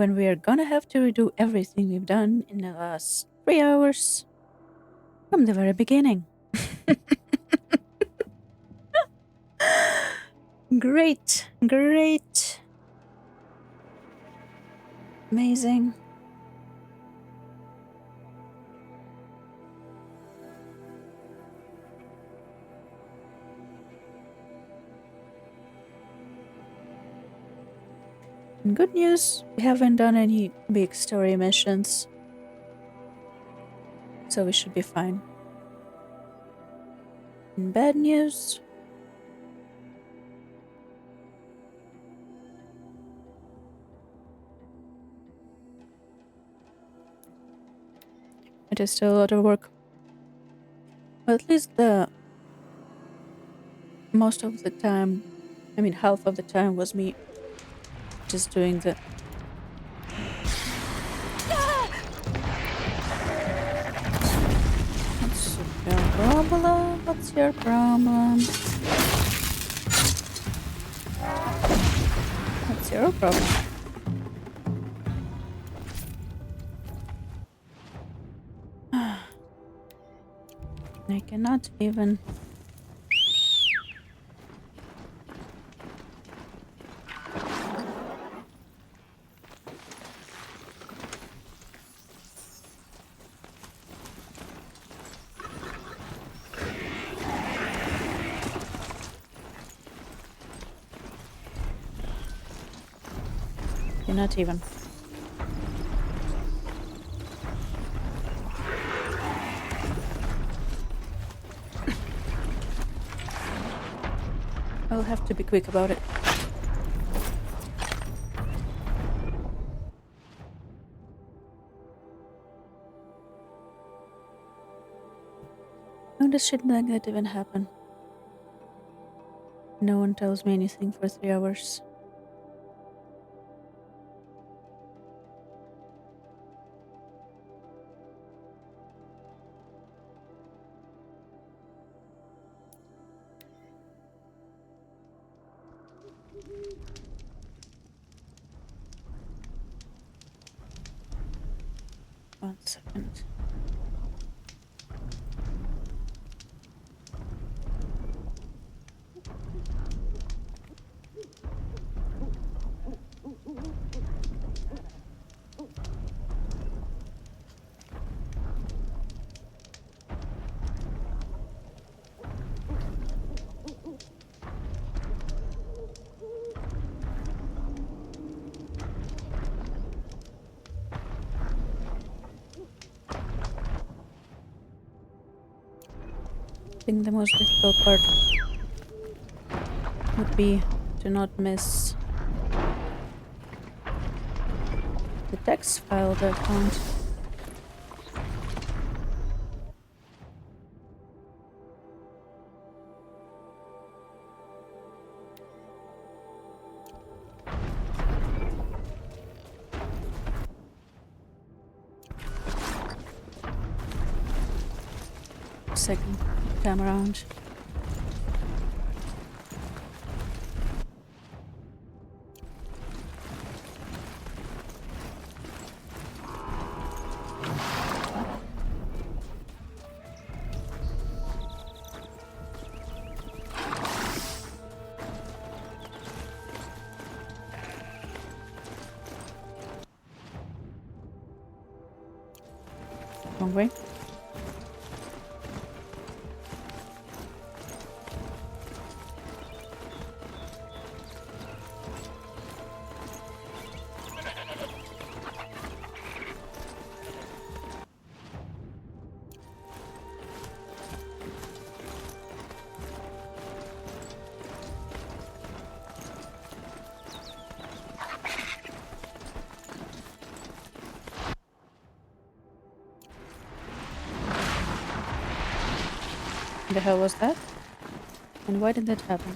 when we are gonna have to redo everything we've done in the last 3 hours from the very beginning. Great, great. Amazing. And good news, we haven't done any big story missions, so we should be fine. And bad news, it is still a lot of work. But at least most of the time, I mean half of the time was me just doing the What's your problem? What's your problem? What's your problem? I cannot even. Not even. I'll have to be quick about it. How does shit like that even happen? No one tells me anything for 3 hours. One second. I think the most difficult part would be to not miss the text file that I found. Second time around. Wrong way. The hell was that? And why did that happen?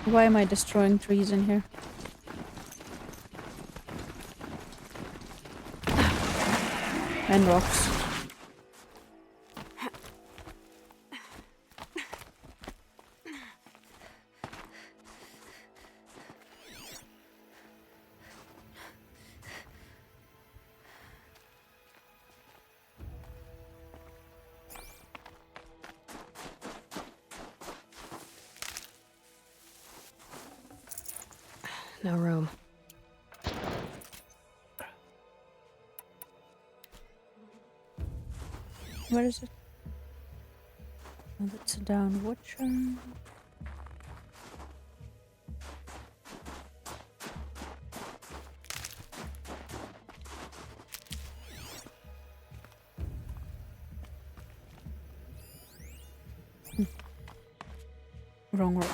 Why am I destroying trees in here? And rocks. No room. Where is it? Oh, that's a down watcher. Wrong road.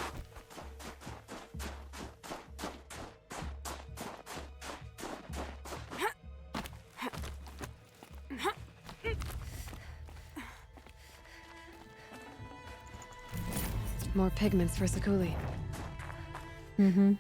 More pigments for Sakuli. Mm-hmm.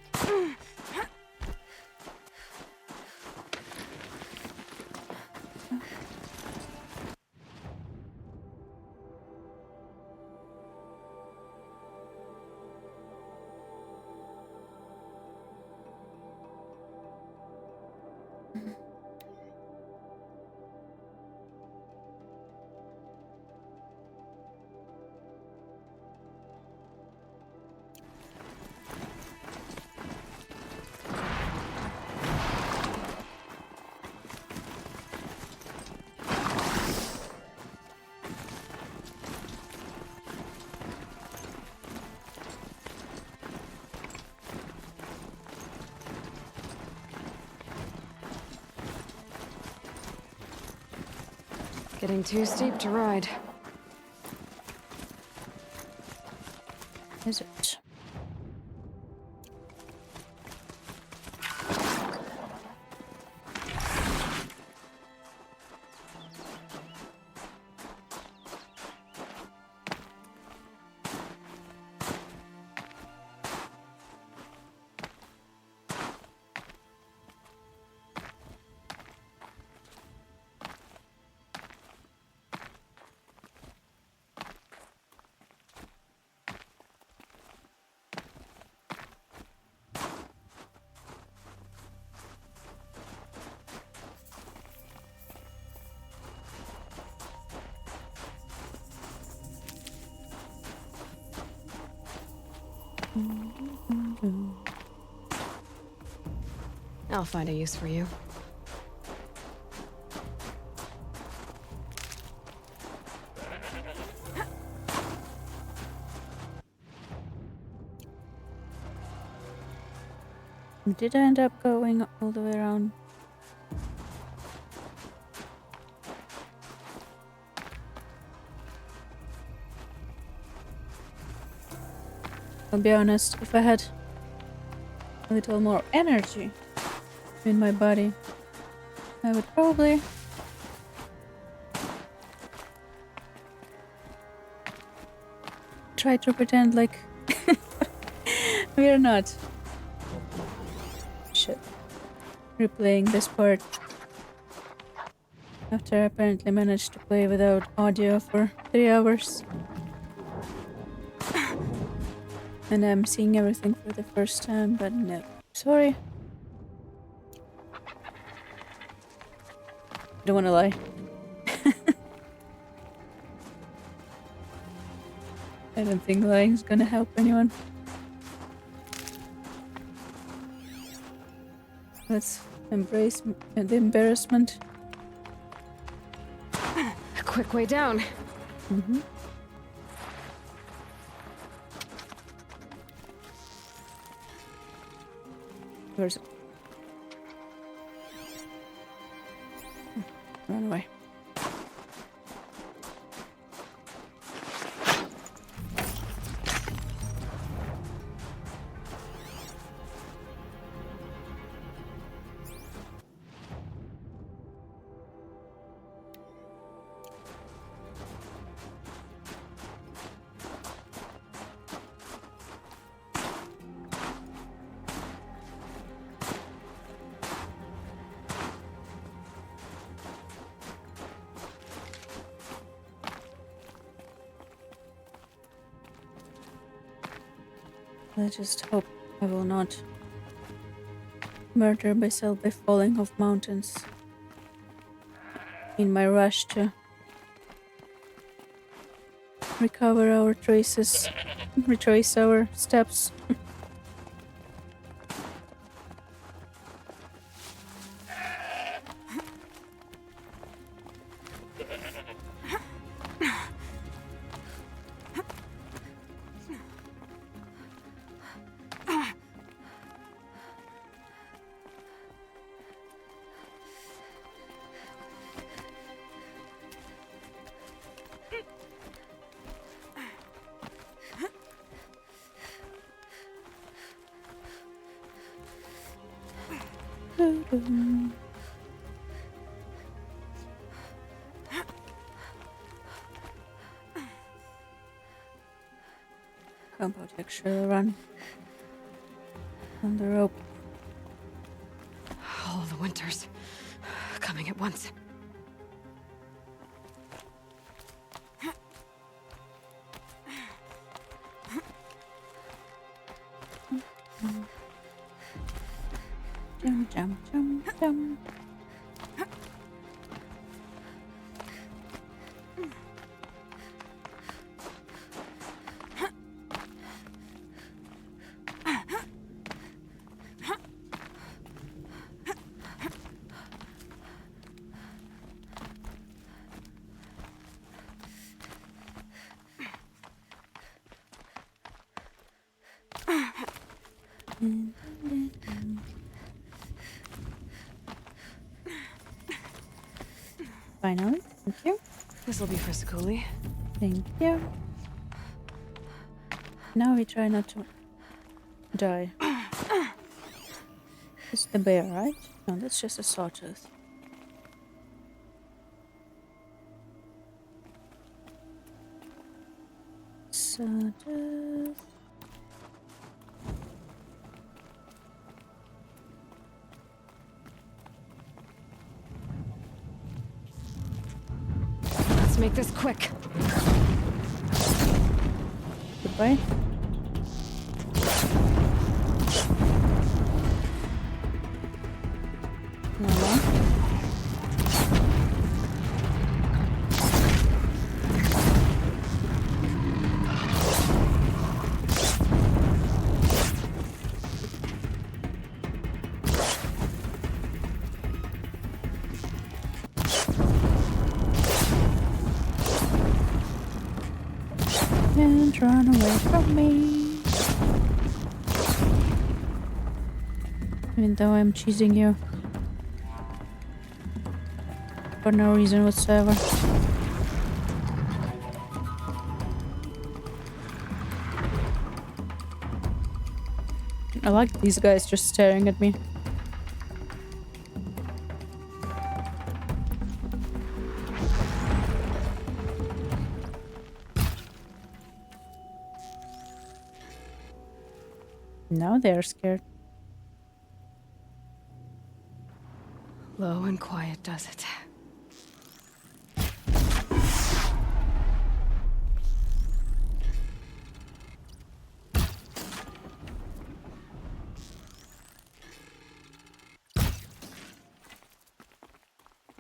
Getting too steep to ride. Is it? I'll find a use for you. Did I end up going all the way around? I'll be honest, if I had a little more energy in my body, I would probably try to pretend like we're not. Shit. Replaying this part after I apparently managed to play without audio for 3 hours. And I'm seeing everything for the first time, but no. Sorry. Don't wanna lie. I don't think lying's gonna help anyone. Let's embrace the embarrassment. A quick way down. Mm-hmm. Where's it? Run away. I just hope I will not murder myself by falling off mountains in my rush to recover our traces, retrace our steps. How about actually run on the rope? All the winters coming at once. Jump, jump, jump, jump. Finally, thank you. This'll be for Sakuli. Thank you. Now we try not to die. It's the bear, right? No, that's just a sawtooth. Sawtooth. Let's make this quick. Goodbye. Voila. And run away from me. Even though I'm cheesing you. For no reason whatsoever. I like these guys just staring at me. Now they're scared. Low and quiet does it.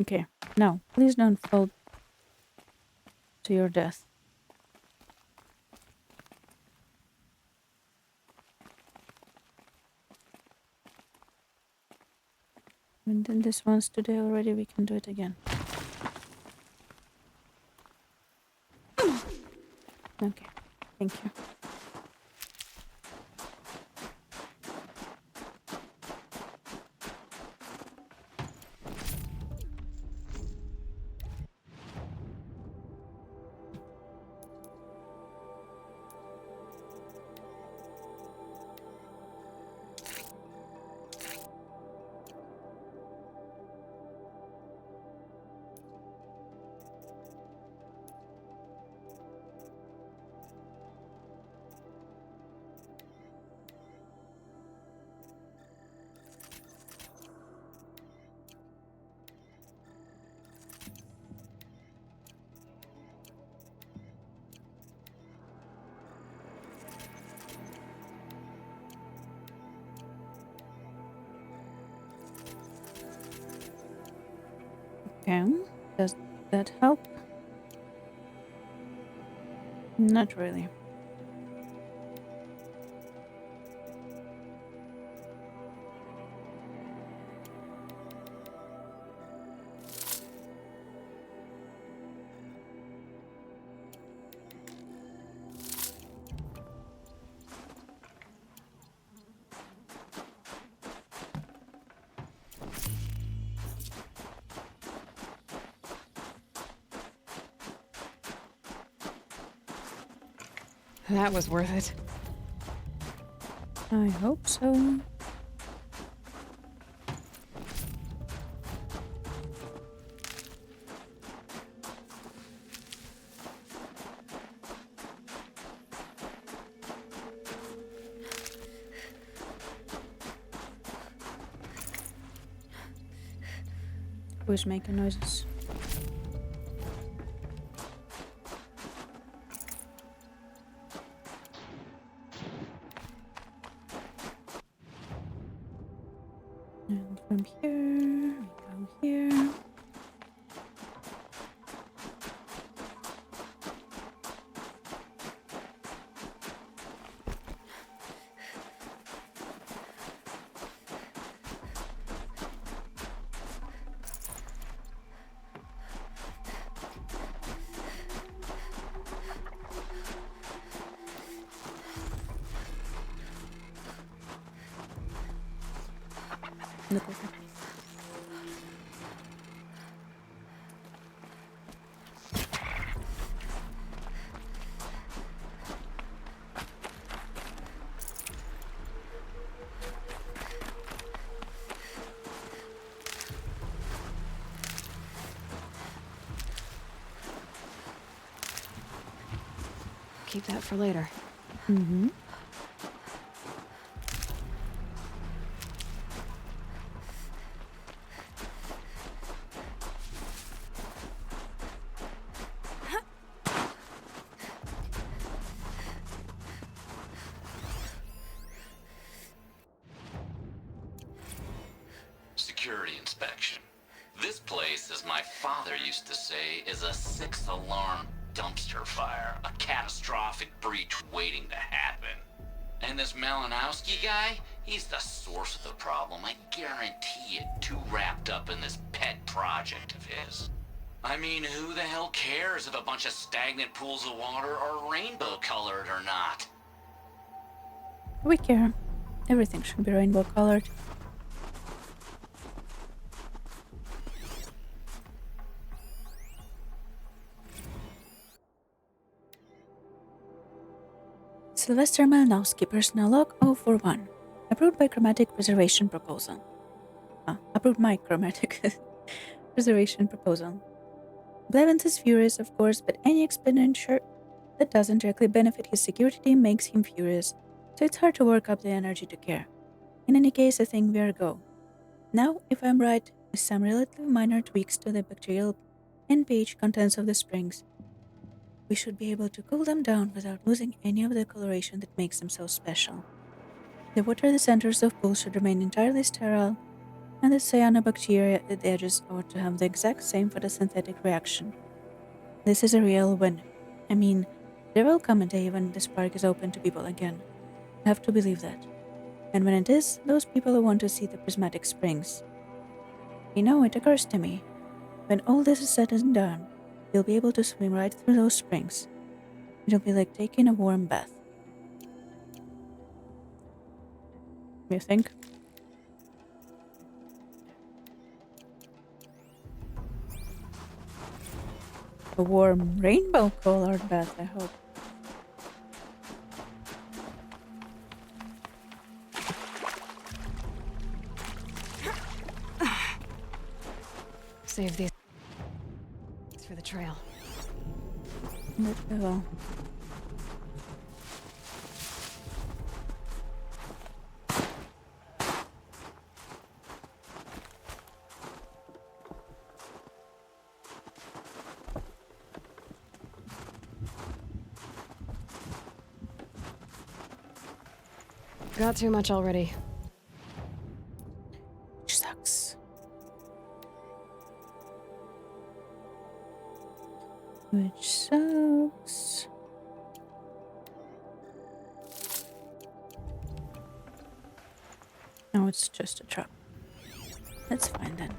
Okay, now, please don't fall to your death. We did this once today already, we can do it again. Okay, thank you. Okay, does that help? Not really. That was worth it. I hope so. Who is making noises? And from here, we go here. Look over. Keep that for later. Mm-hmm. Security inspection. This place, as my father used to say, is a six-alarm dumpster fire. A catastrophic breach waiting to happen. And this Malinowski guy, he's the source of the problem. I guarantee it, too wrapped up in this pet project of his. I mean, who the hell cares if a bunch of stagnant pools of water are rainbow-colored or not? We care. Everything should be rainbow colored. Sylvester Malinowski, Personnel Log 041. Approved by Chromatic Preservation Proposal. Approved my Chromatic Preservation Proposal. Blevins is furious, of course, but any expenditure that doesn't directly benefit his security team makes him furious, so it's hard to work up the energy to care. In any case, I think we are go. Now, if I'm right, with some relatively minor tweaks to the bacterial and pH contents of the springs, we should be able to cool them down without losing any of the coloration that makes them so special. The water at the centers of pools should remain entirely sterile, and the cyanobacteria at the edges ought to have the exact same photosynthetic reaction. This is a real win. I mean, there will come a day when this park is open to people again. I have to believe that. And when it is, those people will want to see the prismatic springs. You know, it occurs to me, when all this is said and done, you'll be able to swim right through those springs. It'll be like taking a warm bath. You think? A warm rainbow-colored bath, I hope. Save these for the trail. But we will. Got too much already. Which sucks. Which sucks. No, it's just a trap. That's fine then.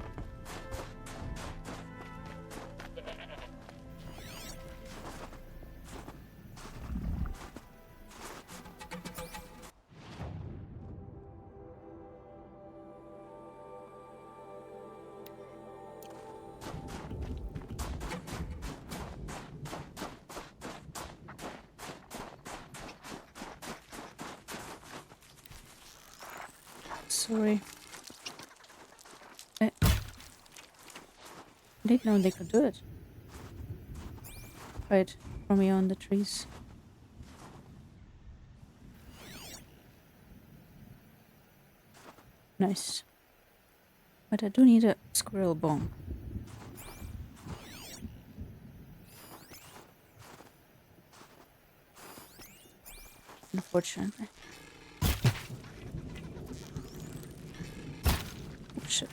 Sorry. I didn't know they could do it. Right from beyond the trees. Nice. But I do need a squirrel bone. unfortunately. Oh, shit.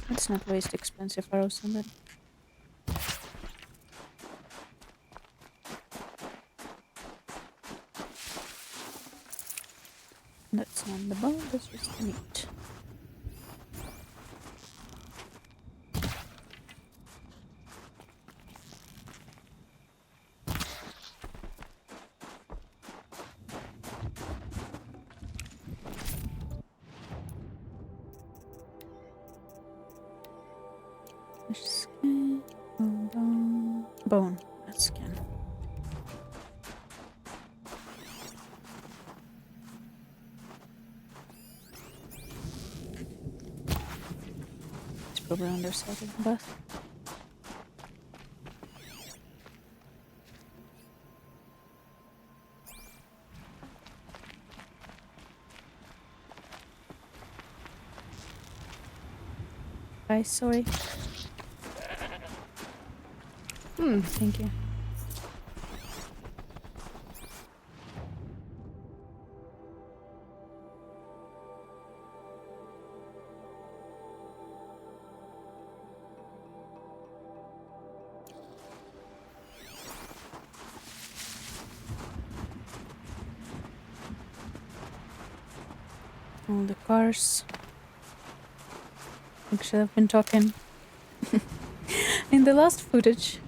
Let's not waste expensive arrows on that. That's not the bone, that's just the meat. Skin, bone, that's skin. It's probably on their side of the bath. Hi, sorry. Thank you. All the cars. Actually, I've been talking in the last footage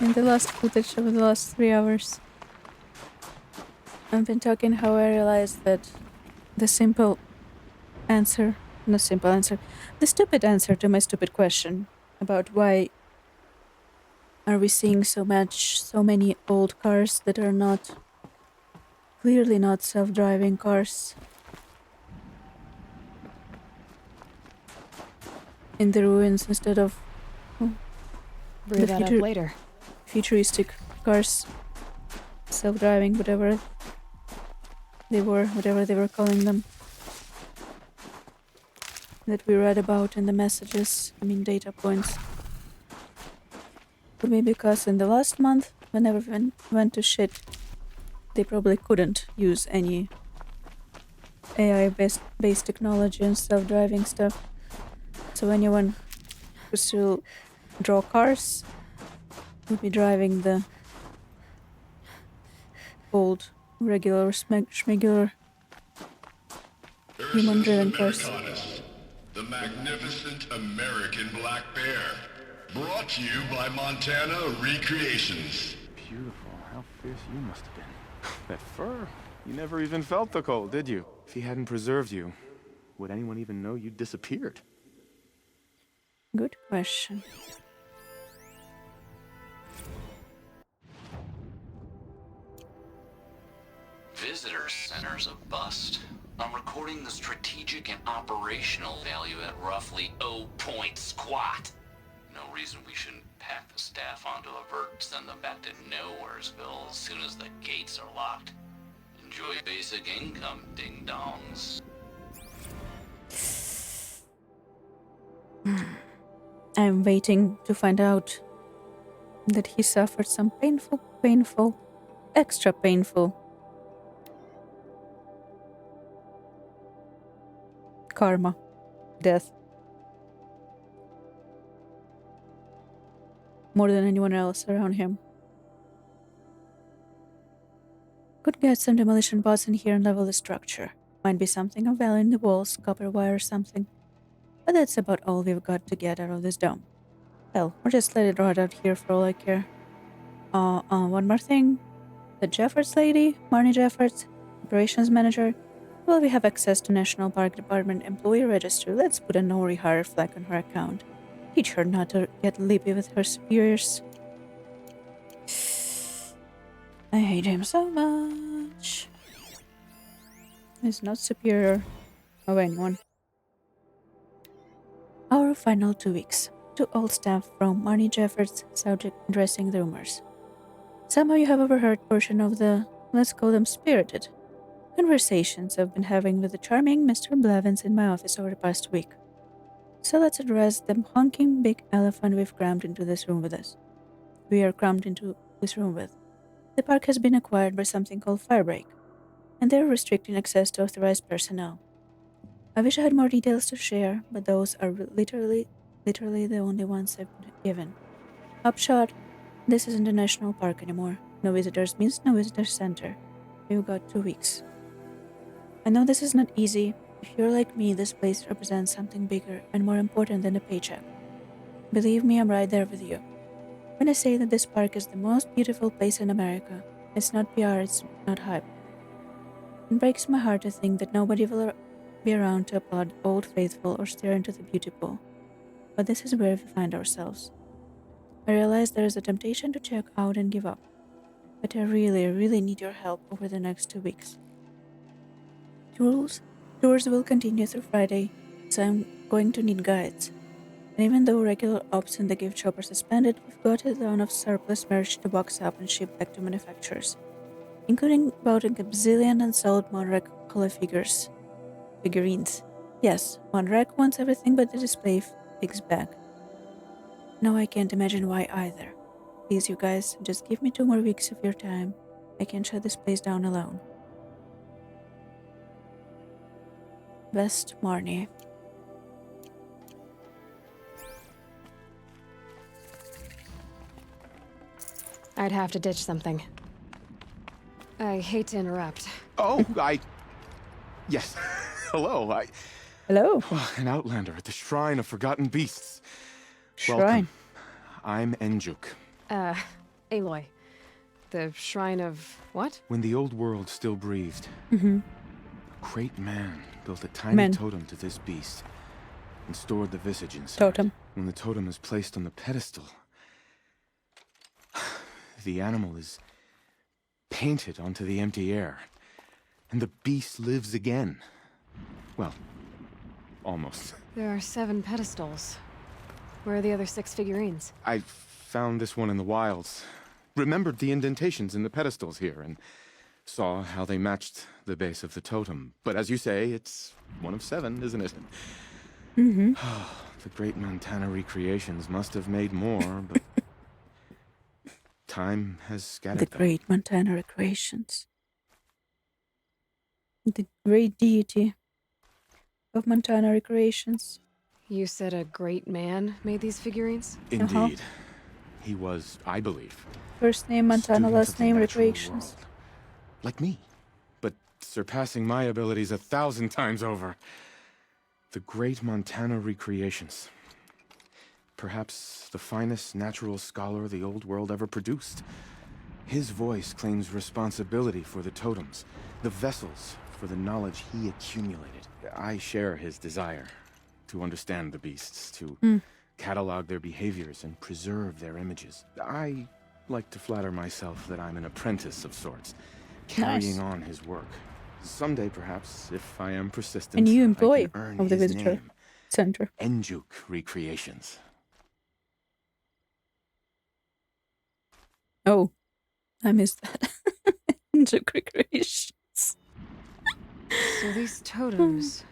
of the last 3 hours. I've been talking how I realized that the stupid answer to my stupid question about why are we seeing so many old cars that are clearly not self-driving cars in the ruins instead of Brew that up later. futuristic cars, self-driving, whatever they were calling them, that we read about in the messages, data points. Could be because in the last month, when everyone went to shit, they probably couldn't use any AI-based technology and self-driving stuff. So anyone who still draw cars would be driving the old, regular, schmegular human-driven cars. The magnificent American black bear. Brought to you by Montana Recreations. Beautiful. How fierce you must have been. That fur. You never even felt the cold, did you? If he hadn't preserved you, would anyone even know you disappeared? Good question. Visitor center's a bust. I'm recording the strategic and operational value at roughly 0 point squat. No reason we shouldn't pack the staff onto a vert, send them back to Nowheresville as soon as the gates are locked. Enjoy basic income, ding-dongs. I'm waiting to find out that he suffered some painful, extra painful karma, death. More than anyone else around him. Could get some demolition bots in here and level the structure. Might be something of value in the walls, copper wire or something. But that's about all we've got to get out of this dome. Hell, or just let it rot out here for all I care. One more thing. The Jeffords lady, Marnie Jeffords, operations manager. Well, we have access to National Park Department employee registry. Let's put a no rehire flag on her account. Teach her not to get lippy with her superiors. I hate him so much. He's not superior of anyone. Our final 2 weeks. To all staff from Marnie Jeffords, subject addressing the rumors. Somehow you have overheard portion of the, let's call them spirited, conversations I've been having with the charming Mr. Blevins in my office over the past week. So let's address the honking big elephant we've crammed into this room with us. We are crammed into this room with. The park has been acquired by something called Firebreak, and they're restricting access to authorized personnel. I wish I had more details to share, but those are literally the only ones I've been given. Upshot, this isn't a national park anymore. No visitors means no visitor center. We've got 2 weeks. I know this is not easy. If you're like me, this place represents something bigger and more important than a paycheck. Believe me, I'm right there with you. When I say that this park is the most beautiful place in America, it's not PR, it's not hype. It breaks my heart to think that nobody will be around to applaud Old Faithful or stare into the beauty pool. But this is where we find ourselves. I realize there is a temptation to check out and give up. But I really need your help over the next 2 weeks. Tours will continue through Friday, so I'm going to need guides. And even though regular ops in the gift shop are suspended, we've got a ton of surplus merch to box up and ship back to manufacturers, including about a bazillion unsold Monrek color figurines. Yes, Monrek wants everything but the display figs back. No, I can't imagine why either. Please, you guys, just give me 2 more weeks of your time. I can't shut this place down alone. Best, Marnie. I'd have to ditch something. I hate to interrupt. Oh, Yes. Hello, Hello. An outlander at the Shrine of Forgotten Beasts. Shrine. Welcome. I'm Enjuk. Aloy. The Shrine of what? When the old world still breathed, Mm-hmm. a great man built a tiny totem to this beast and stored the visage inside. Totem. When the totem is placed on the pedestal, the animal is painted onto the empty air, and the beast lives again. Well, almost. There are 7 pedestals. Where are the other 6 figurines? I found this one in the wilds, remembered the indentations in the pedestals here, and saw how they matched the base of the totem. But as you say, it's one of 7, isn't it? Mm-hmm. The great Montana recreations must have made more, but time has scattered The them. great Montana recreations. The great deity of Montana recreations. You said a great man made these figurines? Indeed. He was, I believe, First name Montana, student last of the name natural recreations. world. Like me, but surpassing my abilities 1,000 times over. The great Montana recreations. Perhaps the finest natural scholar the old world ever produced. His voice claims responsibility for the totems, the vessels for the knowledge he accumulated. I share his desire to understand the beasts, to catalog their behaviors and preserve their images. I like to flatter myself that I'm an apprentice of sorts, carrying on his work. Someday, perhaps, if I am persistent, A new I employee can earn of the his visitor name. center. Enjuk Recreations. Oh, I missed that. Enjuk recreations. So these totems,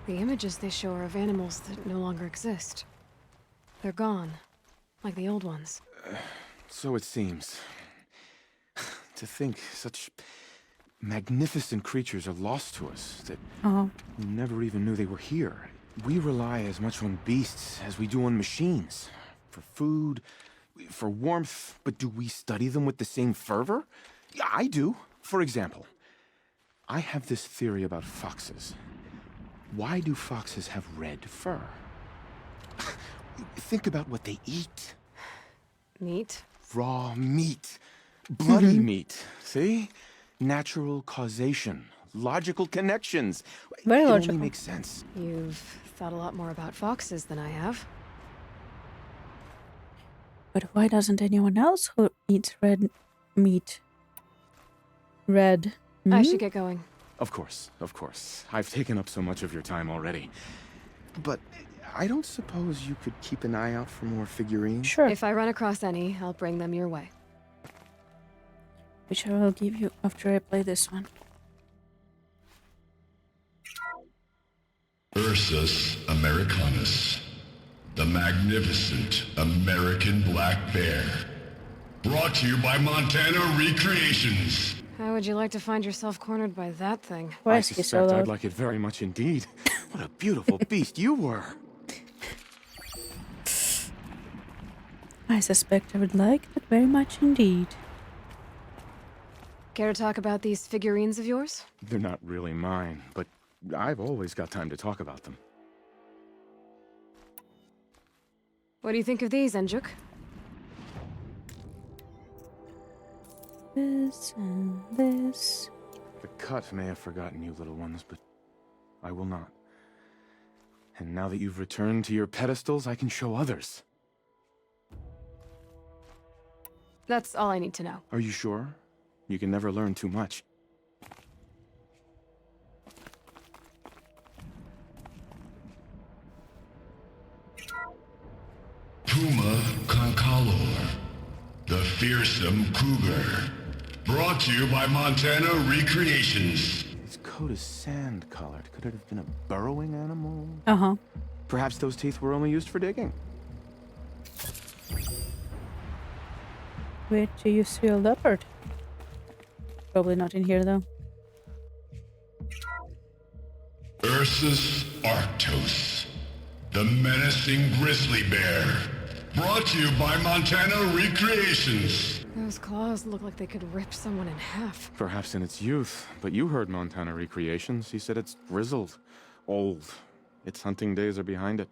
the images they show are of animals that no longer exist. They're gone, like the old ones. So it seems. To think such magnificent creatures are lost to us, that Oh, we never even knew they were here. We rely as much on beasts as we do on machines. For food, for warmth, but do we study them with the same fervor? Yeah, I do. For example, I have this theory about foxes. Why do foxes have red fur? Think about what they eat. Meat? Raw meat. Bloody meat. See? Natural causation. Logical connections. Very it logical. only makes sense. You've thought a lot more about foxes than I have. but why doesn't anyone else who eats red meat? Red. I should get going. Of course, of course. I've taken up so much of your time already. But I don't suppose you could keep an eye out for more figurines? Sure, If I run across any, I'll bring them your way. which I will give you after I play this one. Ursus americanus, the magnificent American black bear. Brought to you by Montana Recreations. How would you like to find yourself cornered by that thing? Why I is he so suspect I'd loud? like it very much indeed. What a beautiful beast you were. I suspect I would like that very much indeed. Care to talk about these figurines of yours? They're not really mine, but I've always got time to talk about them. What do you think of these, Enjuk? This and this. The cut may have forgotten you little ones, but I will not. And now that you've returned to your pedestals, I can show others. That's all I need to know. Are you sure? You can never learn too much. Puma Concolor, the fearsome cougar. Brought to you by Montana Recreations. Its coat is sand-colored. Could it have been a burrowing animal? Uh-huh. Perhaps those teeth were only used for digging. Where do you see a leopard? Probably not in here, though. Ursus Arctos, the menacing grizzly bear. Brought to you by Montana Recreations. Those claws look like they could rip someone in half. Perhaps in its youth, but you heard Montana Recreations. He said it's grizzled, old. Its hunting days are behind it.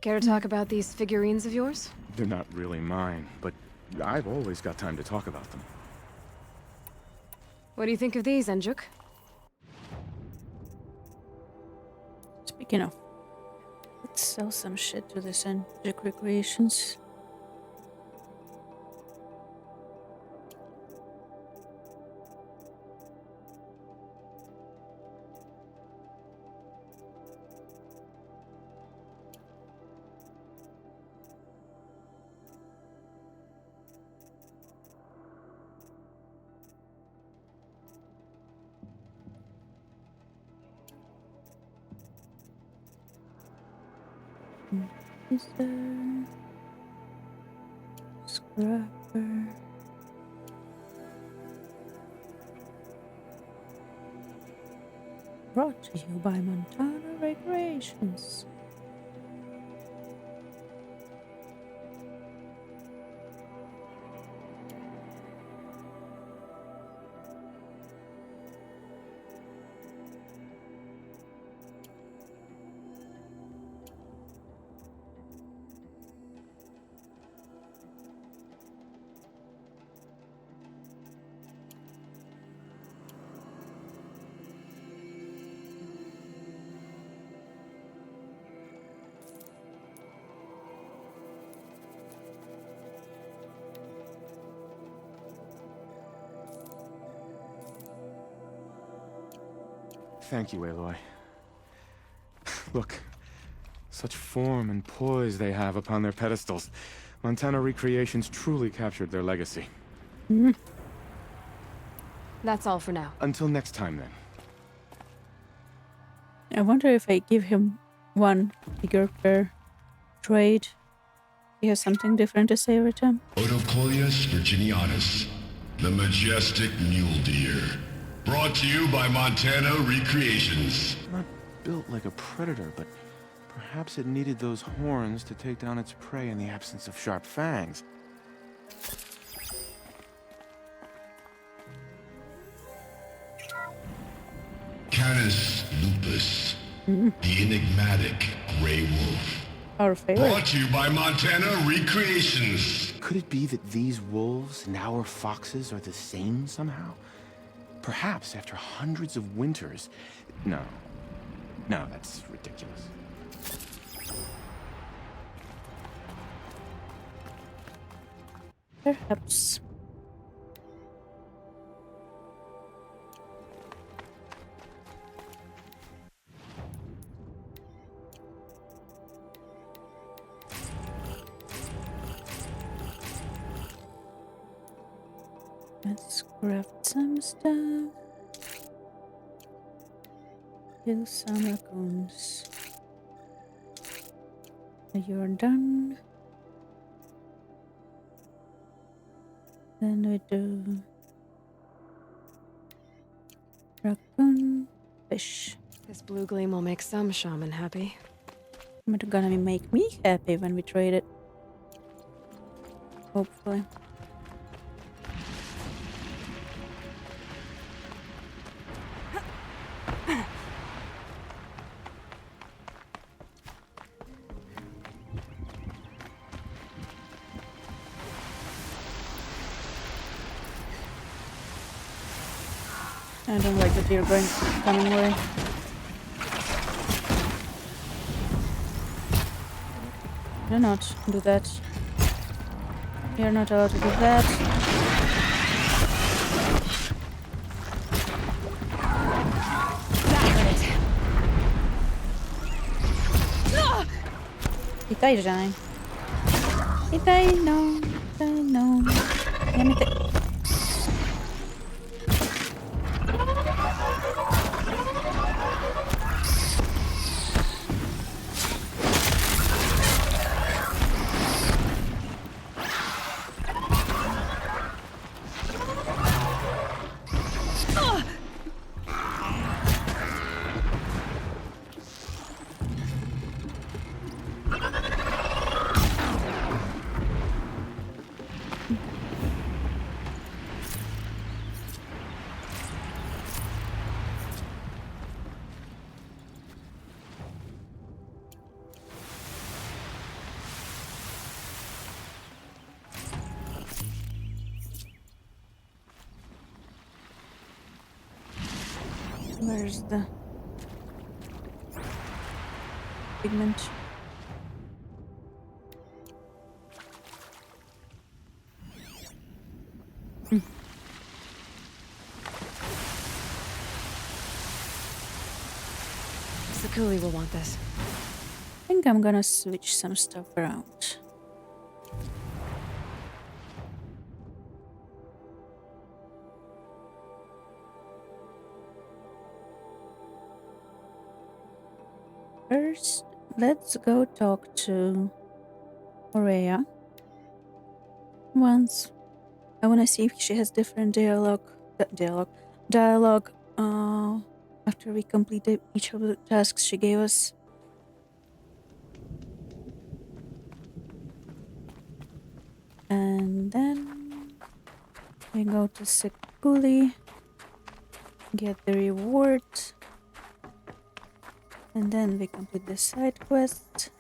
Care to talk about these figurines of yours? They're not really mine, but I've always got time to talk about them. What do you think of these, Enjuk? Speaking of, let's sell some shit to this Enjuk Recreations. Is there scrapper? Brought to you by Montana Recreations. Thank you, Aloy. Look, such form and poise they have upon their pedestals. Montana Recreations truly captured their legacy. That's all for now. Until next time, then. I wonder if I give him one figure per trade. He has something different to say every time. Odocoleus virginianus, the majestic mule deer. Brought to you by Montana Recreations. Not built like a predator, but perhaps it needed those horns to take down its prey in the absence of sharp fangs. Canis lupus, the enigmatic gray wolf. Our favorite. Brought to you by Montana Recreations. Could it be that these wolves and our foxes are the same somehow? Perhaps after hundreds of winters... No, that's ridiculous. Perhaps. Let's craft some stuff. Kill some raccoons. You're done. Then we do raccoon, fish. This blue gleam will make some shaman happy. It's gonna make me happy when we trade it. Hopefully. I don't like that you're coming away. Do not do that. You're not allowed to do that.痛いじゃない。痛いの、痛いの。やめて。Where's the pigment? Sakuli will want this. I think I'm gonna switch some stuff around. First, let's go talk to Aurea. Once, I wanna see if she has different dialogue. After we completed each of the tasks she gave us. And then we go to Sekuli, get the reward, and then we complete the side quest.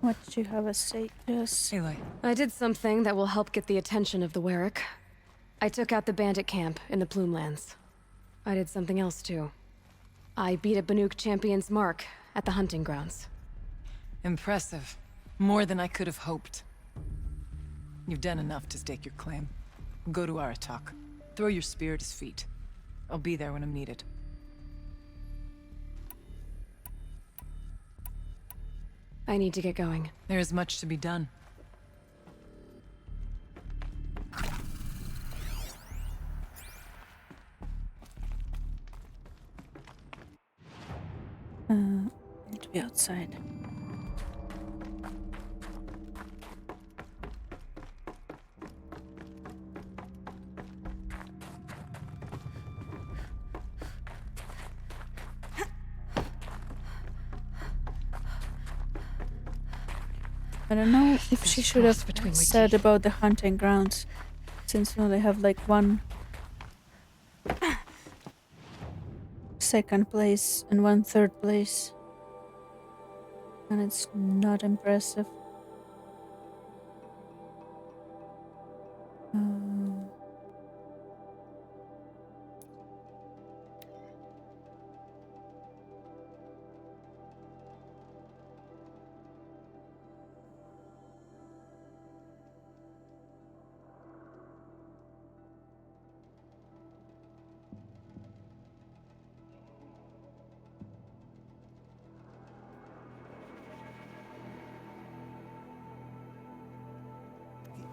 What do you have to say to us? Aloy, I did something that will help get the attention of the Werrick. I took out the bandit camp in the Plumelands. I did something else too. I beat a Banuk champion's mark at the hunting grounds. impressive. More than I could have hoped. You've done enough to stake your claim. Go to Aratak. Throw your spear at his feet. I'll be there when I'm needed. I need to get going. There is much to be done. Need to be outside. I don't know if she should have said about the hunting grounds, since they have like one second place and one third place, and it's not impressive.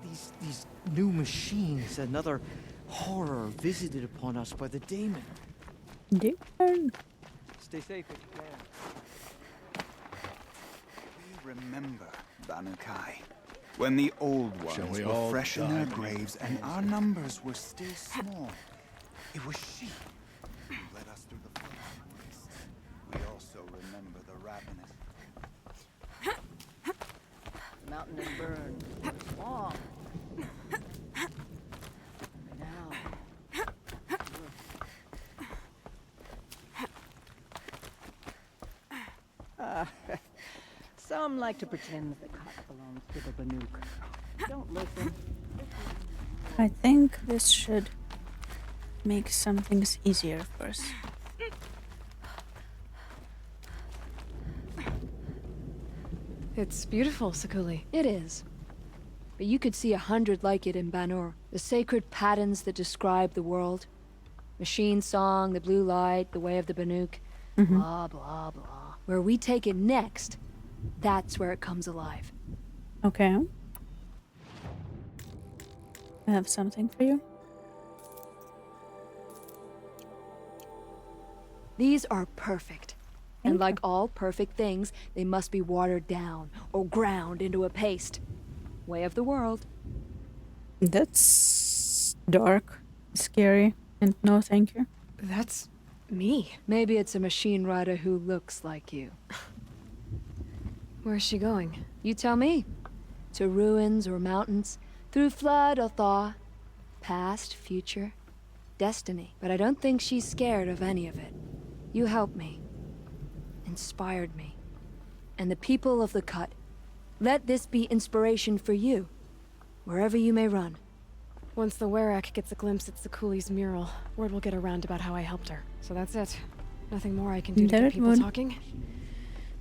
These These new machines, another horror visited upon us by the daemon. Demon. Stay safe if you can. We remember Banukai, when the old Shall ones we were all fresh in their die graves and our numbers were still small. It was she who led us through the forest. We also remember the ravenous. The mountain has burned. Long. Now. Some like to pretend the cut belongs to the Banuk. Don't listen. I think this should make some things easier for us. It's beautiful, Sakuli. It is. But you could see 100 like it in Banur. The sacred patterns that describe the world. Machine song, the blue light, the way of the Banuk. Blah, blah, blah. Where we take it next, that's where it comes alive. Okay. I have something for you. These are perfect. And like all perfect things, they must be watered down or ground into a paste. Way of the world. That's dark, scary, and no thank you. That's me. Maybe it's a machine rider who looks like you. Where's she going? You tell me. To ruins or mountains, through flood or thaw. Past, future, destiny. But I don't think she's scared of any of it. You helped me. Inspired me. And the people of the Cut. Let this be inspiration for you, wherever you may run. Once the Werak gets a glimpse at Sakuli's mural, word will get around about how I helped her. So that's it. Nothing more I can do to There get it people would. talking.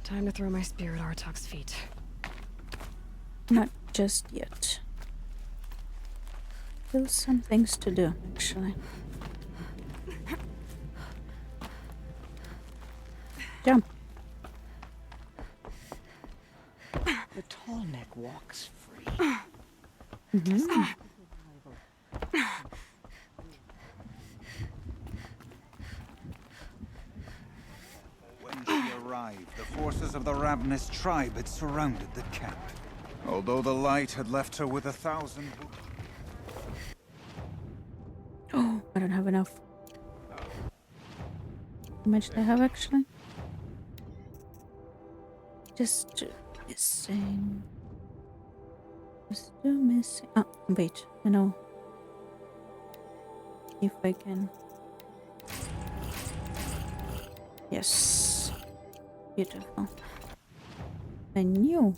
Time to throw my spear at Artok's feet. Not just yet. Still some things to do, actually. Jump. The tall neck walks free. When she arrived, the forces of the ravenous tribe had surrounded the camp. Although the light had left her with 1,000 wounds. Oh, I don't have enough. How much do I have actually? Just missing. Still missing. Oh, wait. I know. If I can. Yes. Beautiful. I knew.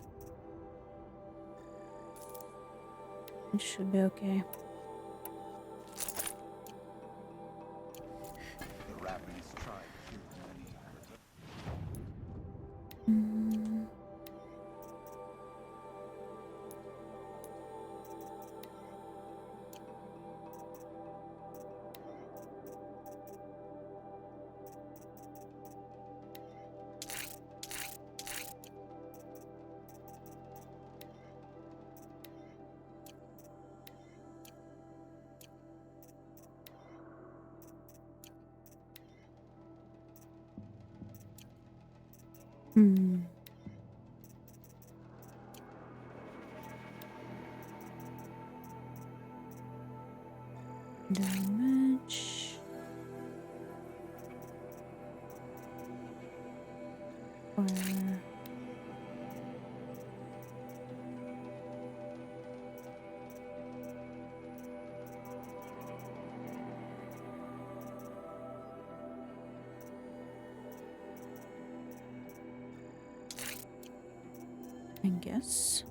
It should be okay. The ravenous tribe killed many. Damage. Fire. I guess.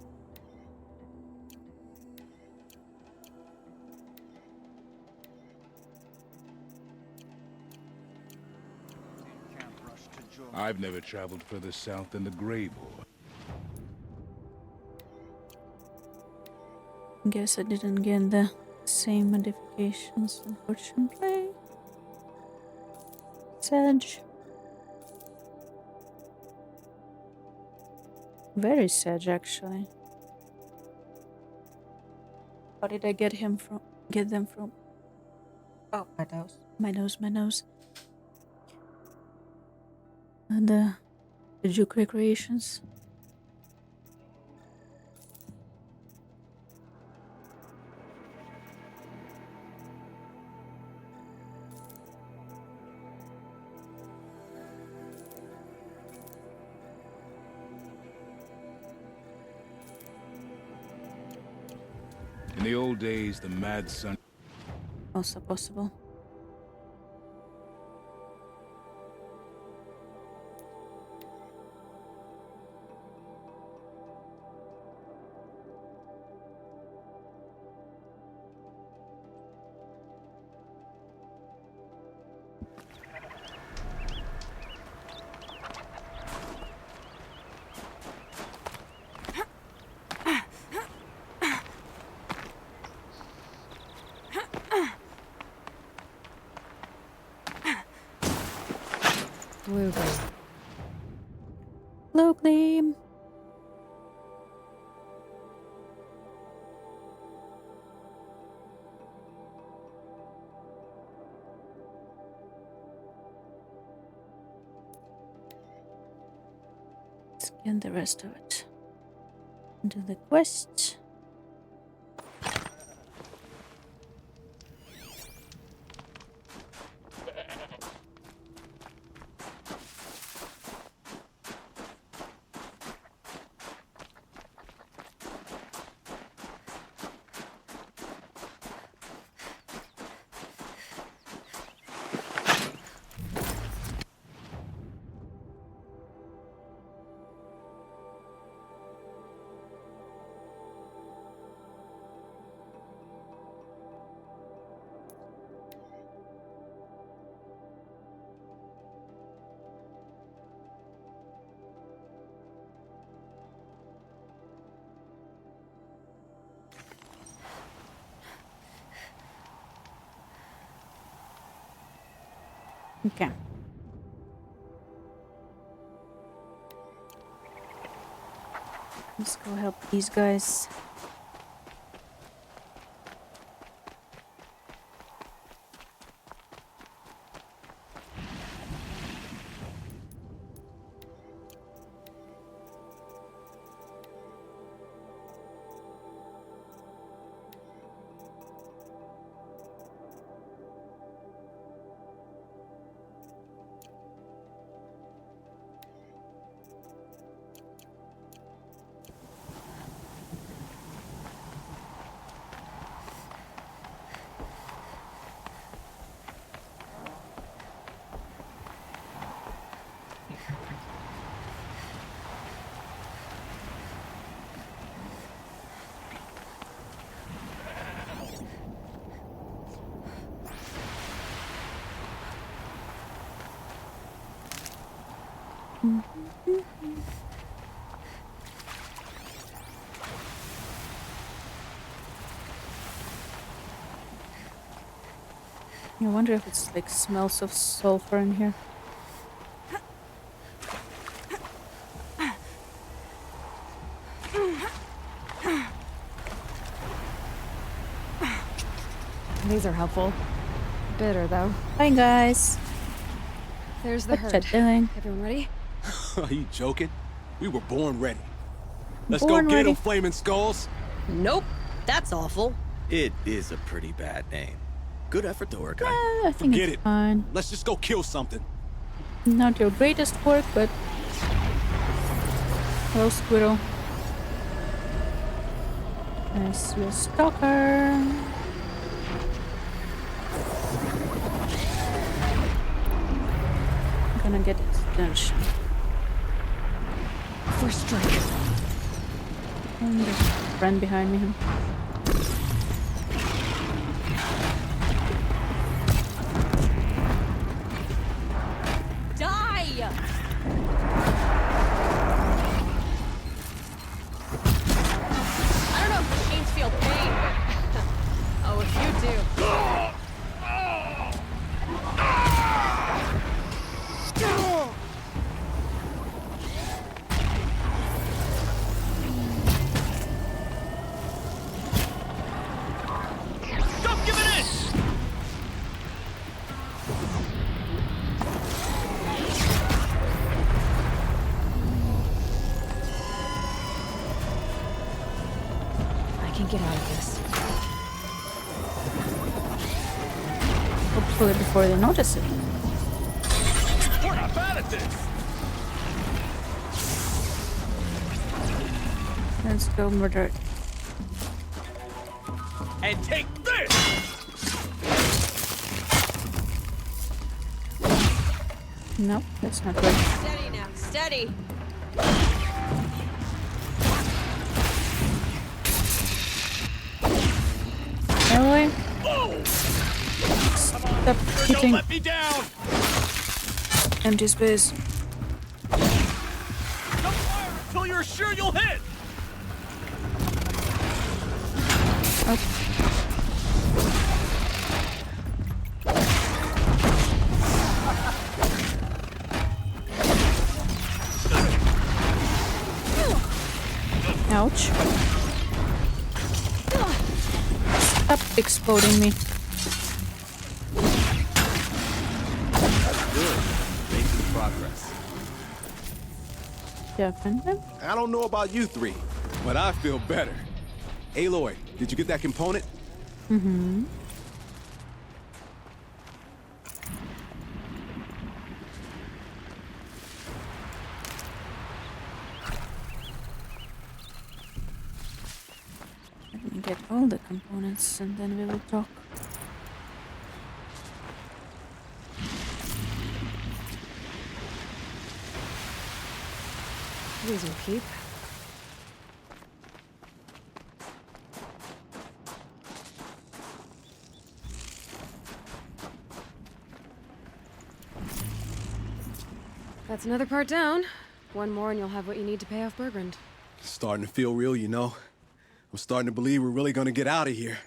I've never traveled further south than the Grave War. Guess I didn't get the same modifications, unfortunately. Sad. Very sad, actually. How did I get them from? Oh, my nose. And the juke recreations. In the old days, the mad sun... Also possible. Blue gleam. Blue gleam. Scan the rest of it. Do the quest. Okay. Let's go help these guys. I wonder if it's like smells of sulfur in here. These are helpful. Bitter, though. Hi, guys. There's the What herd. you doing? Everyone ready? Are you joking? We were born ready. Let's Born go get ready. them, flaming skulls. Nope, that's awful. It is a pretty bad name. Good effort though, Orkai. I think Forget it's it. fine. Let's just go kill something. Not your greatest work, but... Hello, squirrel. I see a stalker. I'm gonna get his attention. First strike. And there's a friend behind me. Die! I don't know if machines feel pain, but... oh, if you do... get out of this. Hopefully before they notice it. We're not bad at this. Let's go murder it. And take this. No, that's not right. Steady now, steady. Anyway, stop hitting Let me down. empty space. Don't fire until you're sure you'll hit. Ouch. Stop exploding me. Good. Making progress. Definitely. I don't know about you three, but I feel better. Aloy, did you get that component? Mm-hmm. Let me get all the components and then we will talk. Lose your keep. That's another part down. One more and you'll have what you need to pay off Bergrand. Starting to feel real, you know. I'm starting to believe we're really gonna get out of here.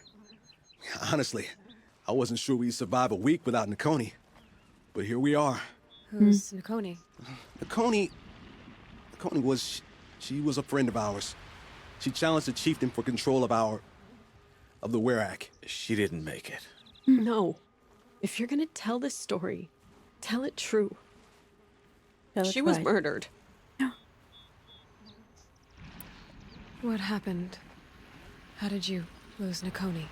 Honestly, I wasn't sure we'd survive a week without Nakoni. But here we are. Who's Nakoni? Nakoni was... she was a friend of ours. She challenged the chieftain for control of the Werak. She didn't make it. No. If you're gonna tell this story, tell it true. She was murdered. What happened? How did you lose Nakoni?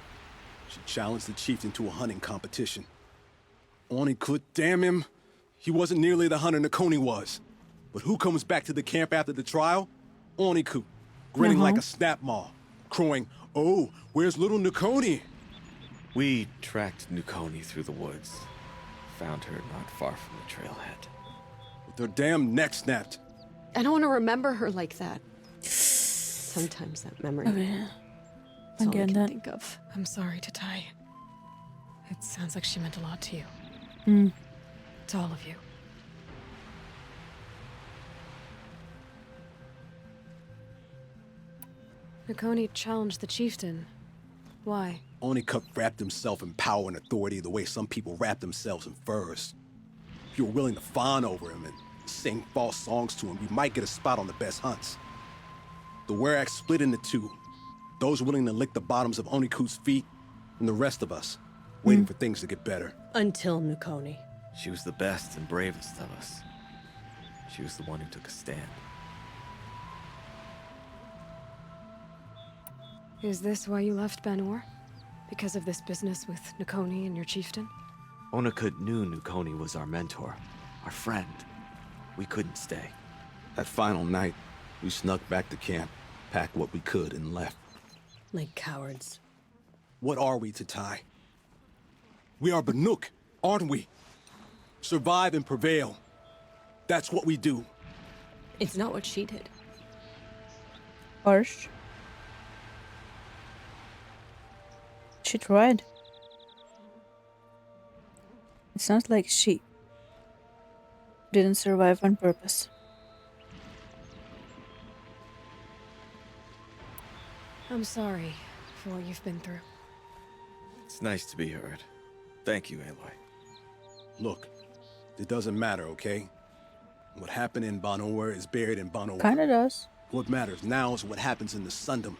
She challenged the chieftain to a hunting competition. Oni could, damn him. He wasn't nearly the hunter Nakoni was. But who comes back to the camp after the trial? Oniku, grinning like a snap maw, crowing, "Oh, where's little Nakoni?" We tracked Nakoni through the woods. Found her not far from the trailhead. With her damn neck snapped. I don't want to remember her like that. Sometimes that memory. Okay. That's all I can that. think of. I'm sorry, Tatai. It sounds like she meant a lot to you. To all of you. Nakoni challenged the chieftain. Why? Oniku wrapped himself in power and authority the way some people wrap themselves in furs. If you were willing to fawn over him and sing false songs to him, you might get a spot on the best hunts. The Werak split into two. Those willing to lick the bottoms of Oniku's feet, and the rest of us, waiting for things to get better. Until Nakoni. She was the best and bravest of us. She was the one who took a stand. Is this why you left Banor? Because of this business with Nakoni and your chieftain? Onakut knew Nakoni was our mentor, our friend. We couldn't stay. That final night, we snuck back to camp, packed what we could, and left. Like cowards. What are we, Tatai? We are Banuk, aren't we? Survive and prevail. That's what we do. It's not what she did. Harsh. She tried. It's not like she didn't survive on purpose. I'm sorry for what you've been through. It's nice to be heard. Thank you, Aloy. Look, it doesn't matter, okay? What happened in Banor is buried in Banor. Kinda does. What matters now is what happens in the Sundom.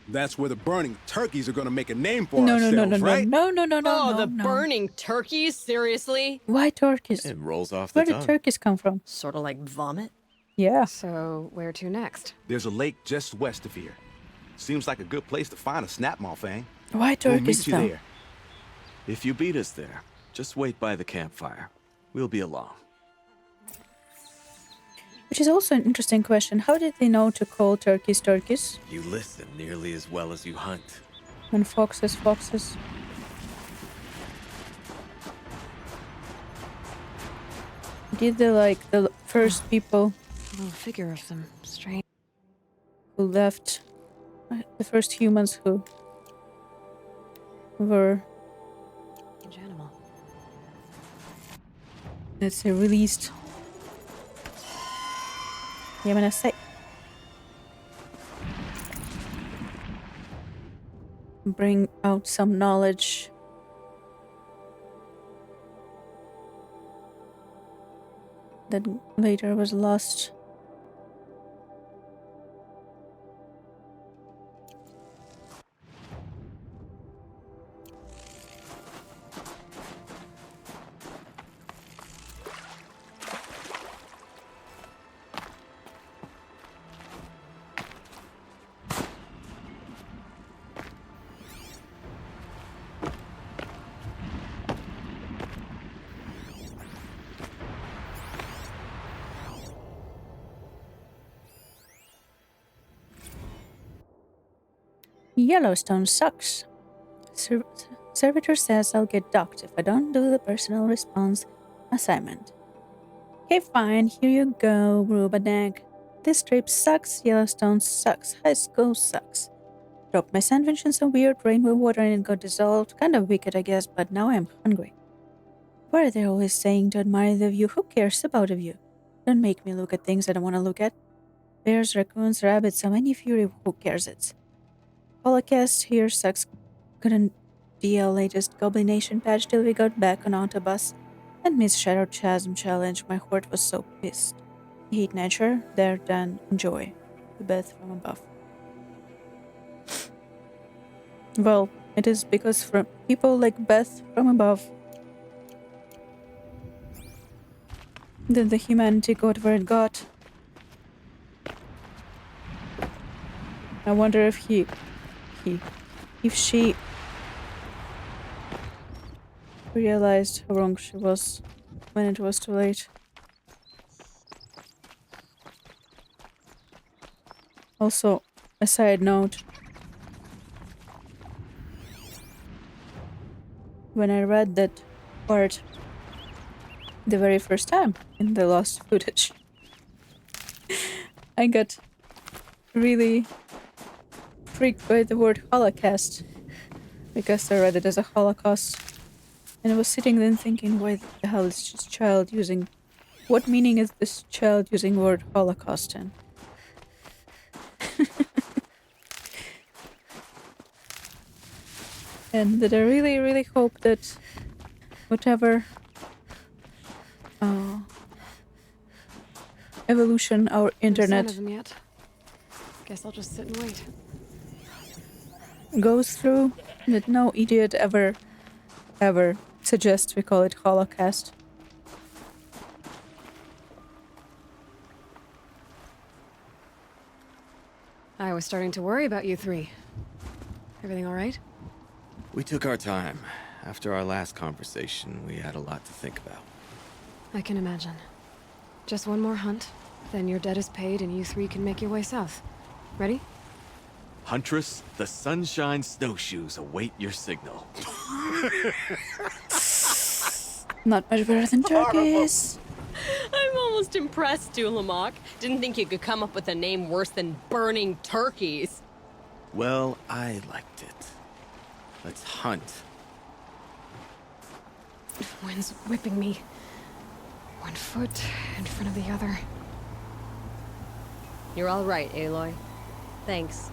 That's where the burning turkeys are gonna make a name for ourselves, right? Oh, the burning turkeys? Seriously? Why turkeys? It rolls off the Where tongue. did turkeys come from? Sort of like vomit? Yeah. So, where to next? There's a lake just west of here. Seems like a good place to find a snap mall fang. Why We'll turkeys meet you though? there. If you beat us there, just wait by the campfire. We'll be along. Which is also an interesting question. How did they know to call turkeys turkeys? You listen nearly as well as you hunt. And foxes, foxes. Did they like the first people A little figure of some strange. who left, the first humans who were, Animal. let's say, released? Yeah, I'm gonna say. Bring out some knowledge. That later was lost. Yellowstone sucks. Servitor says I'll get docked if I don't do the personal response assignment. Okay, fine, here you go, Rubadag. This trip sucks, Yellowstone sucks, high school sucks. Dropped my sandwich in some weird rainbow water and it got dissolved. Kind of wicked, I guess, but now I'm hungry. Why are they always saying to admire the view? Who cares about a view? Don't make me look at things I don't want to look at. Bears, raccoons, rabbits, so many fury, who cares it? Holocaust here sucks. Couldn't DL latest Goblination patch till we got back on autobus and missed Shadow Chasm challenge. My heart was so pissed. Hate nature, there than enjoy. The Beth from above. Well, it is because from people like Beth from above that the humanity got where it got. I wonder if if she realized how wrong she was when it was too late. Also, a side note. When I read that part the very first time in the lost footage, I got really freaked by the word Holocaust because I read it as a Holocaust, and I was sitting there thinking, why the hell is this child using, what meaning is this child using word Holocaust in? And that I really, really hope that whatever evolution our internet No sign of them yet. Guess I'll just sit and wait. goes through, that no idiot ever suggests we call it Holocaust. I was starting to worry about you three. Everything all right? We took our time. After our last conversation, we had a lot to think about. I can imagine. Just one more hunt, then your debt is paid and you three can make your way south. Ready? Huntress, the Sunshine Snowshoes await your signal. Not much better than turkeys. I'm almost impressed, Dulamok. Didn't think you could come up with a name worse than burning turkeys. Well, I liked it. Let's hunt. Wind's whipping me. One foot in front of the other. You're all right, Aloy. Thanks.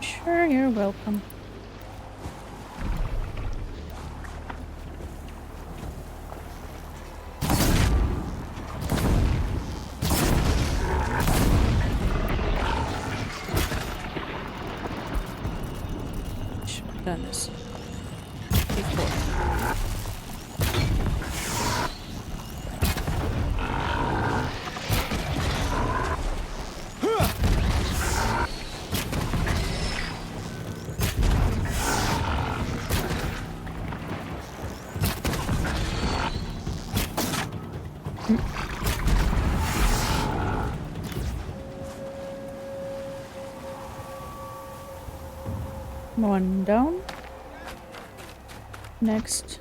Sure, you're welcome. Should have done this before. One down. Next.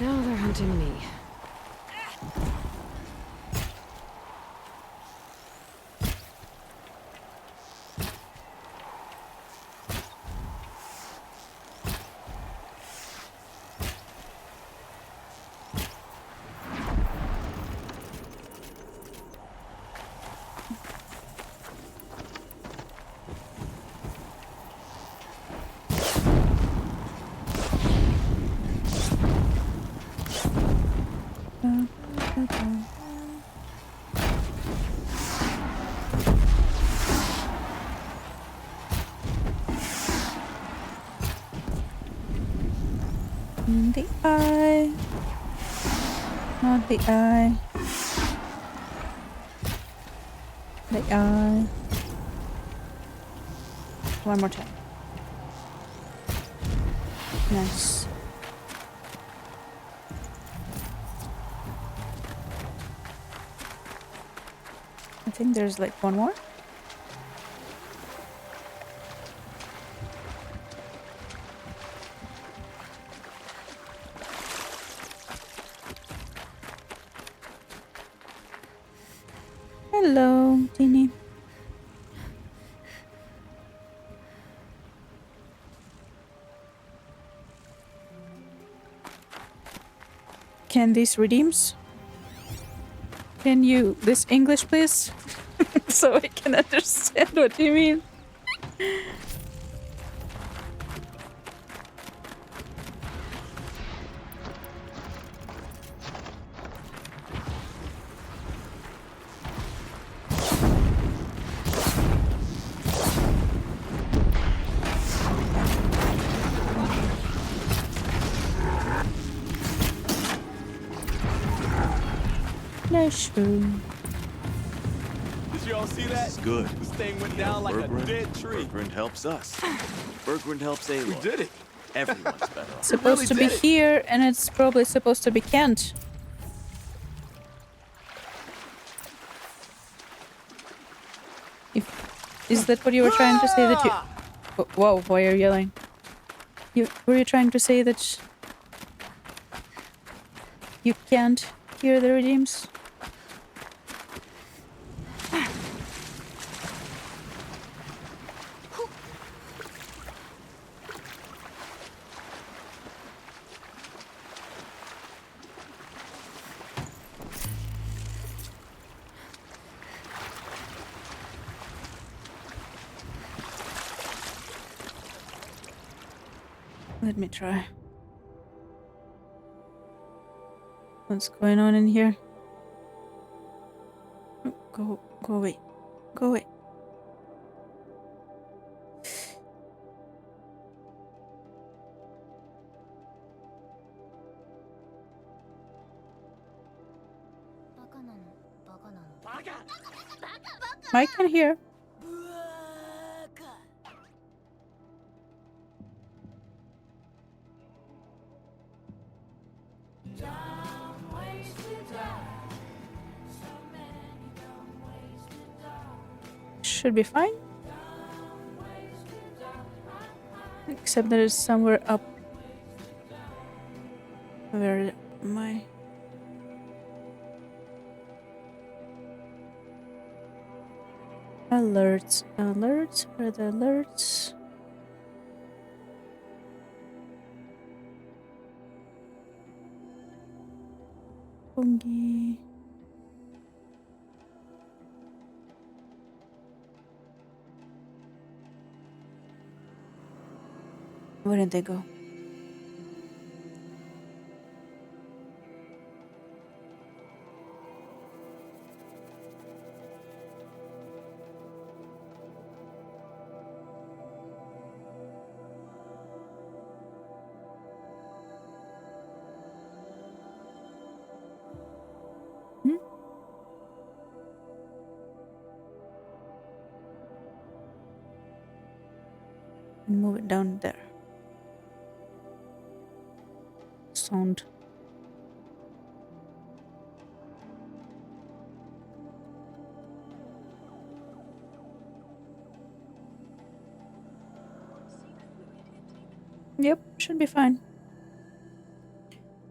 Now they're hunting me. In the eye. Not the eye. The eye. One more time. Nice. I think there's like one more. Hello, Teeny. Can these redeems? Can you this English, please? So I can understand what you mean. Nice room. Did y'all see that? It's good. This thing went down like a dead tree. Berggrund helps us. Berggrund helps Aloy. We did it. Everyone's better. Supposed to be here, and it's probably supposed to be Kent. Is that what you were trying to say that you... Whoa, why are you yelling? Were you trying to say that you can't hear the redeems? Let me try. What's going on in here? Oh, go away. Go away. I can hear. Should be fine. Except that it's somewhere up. Where am I? Alerts. Alerts? Where are the alerts? Fugi. Where did they go? and move it down there. Sound. Yep, should be fine.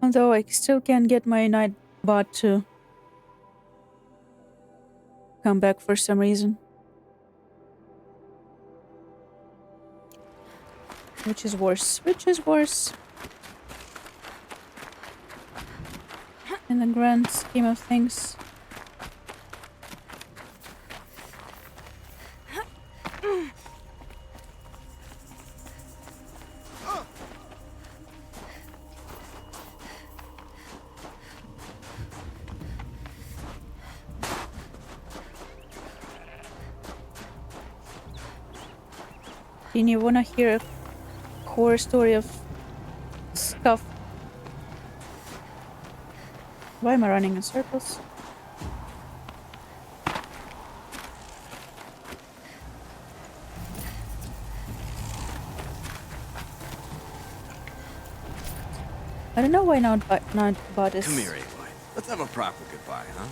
Although I still can't get my night bot to come back for some reason. Which is worse? Which is worse? In the grand scheme of things. Do you wanna hear a horror story of scuff? Why am I running in circles? I don't know why not bot is. Come here, Aloy. Let's have a proper goodbye, huh?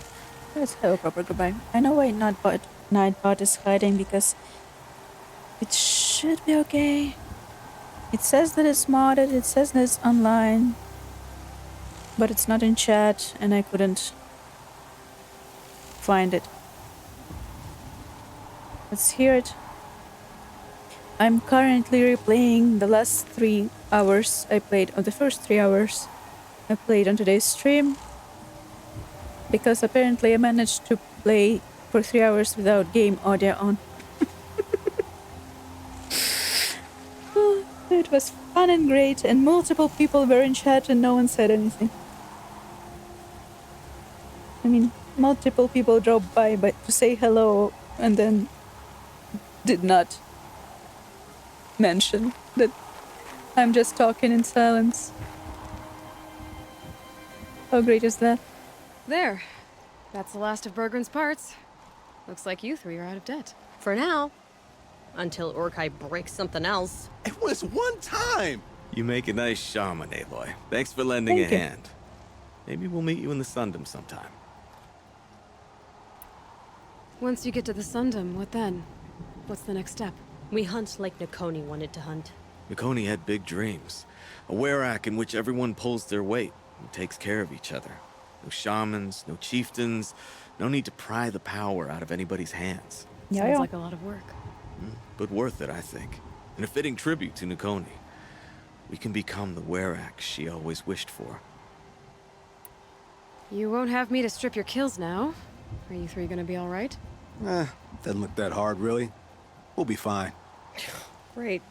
Let's have a proper goodbye. I know why not Nightbot is hiding because it should be okay. It says that it's modded, it says that it's online, but it's not in chat and I couldn't find it. Let's hear it. I'm currently replaying the last 3 hours I played, or the first 3 hours I played on today's stream, because apparently I managed to play for 3 hours without game audio on. It was fun and great, and multiple people were in chat and no one said anything. I mean, multiple people dropped by but to say hello and then did not mention that I'm just talking in silence. How great is that? There. That's the last of Bergren's parts. Looks like you 3 are out of debt. For now. Until Urkai breaks something else. It was one time! You make a nice shaman, Aloy. Thanks for lending Thank you. a hand. Maybe we'll meet you in the Sundom sometime. Once you get to the Sundom, what then? What's the next step? We hunt like Nakoni wanted to hunt. Nakoni had big dreams. A werak in which everyone pulls their weight and takes care of each other. No shamans, no chieftains, no need to pry the power out of anybody's hands. Sounds like a lot of work. But worth it, I think. And a fitting tribute to Nakoni. We can become the werak she always wished for. You won't have me to strip your kills now. Are you 3 gonna be alright? Doesn't look that hard, really. We'll be fine. Great.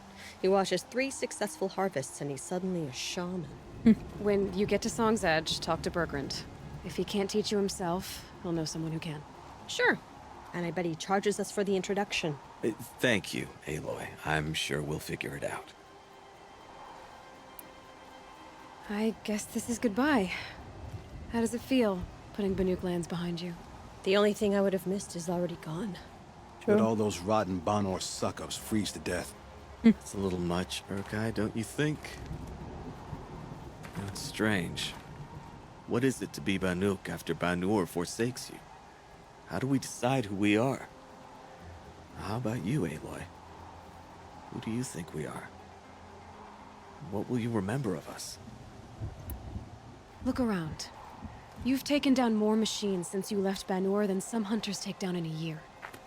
He watches 3 successful harvests and he's suddenly a shaman. When you get to Song's Edge, talk to Bergrand. If he can't teach you himself, he'll know someone who can. Sure. And I bet he charges us for the introduction. Thank you, Aloy. I'm sure we'll figure it out. I guess this is goodbye. How does it feel, putting Banuk lands behind you? The only thing I would have missed is already gone. Let all those rotten Banor suck-ups freeze to death. It's a little much, Urkai, don't you think? It's strange. What is it to be Banuk after Banur forsakes you? How do we decide who we are? How about you, Aloy? Who do you think we are? What will you remember of us? Look around. You've taken down more machines since you left Banur than some hunters take down in a year.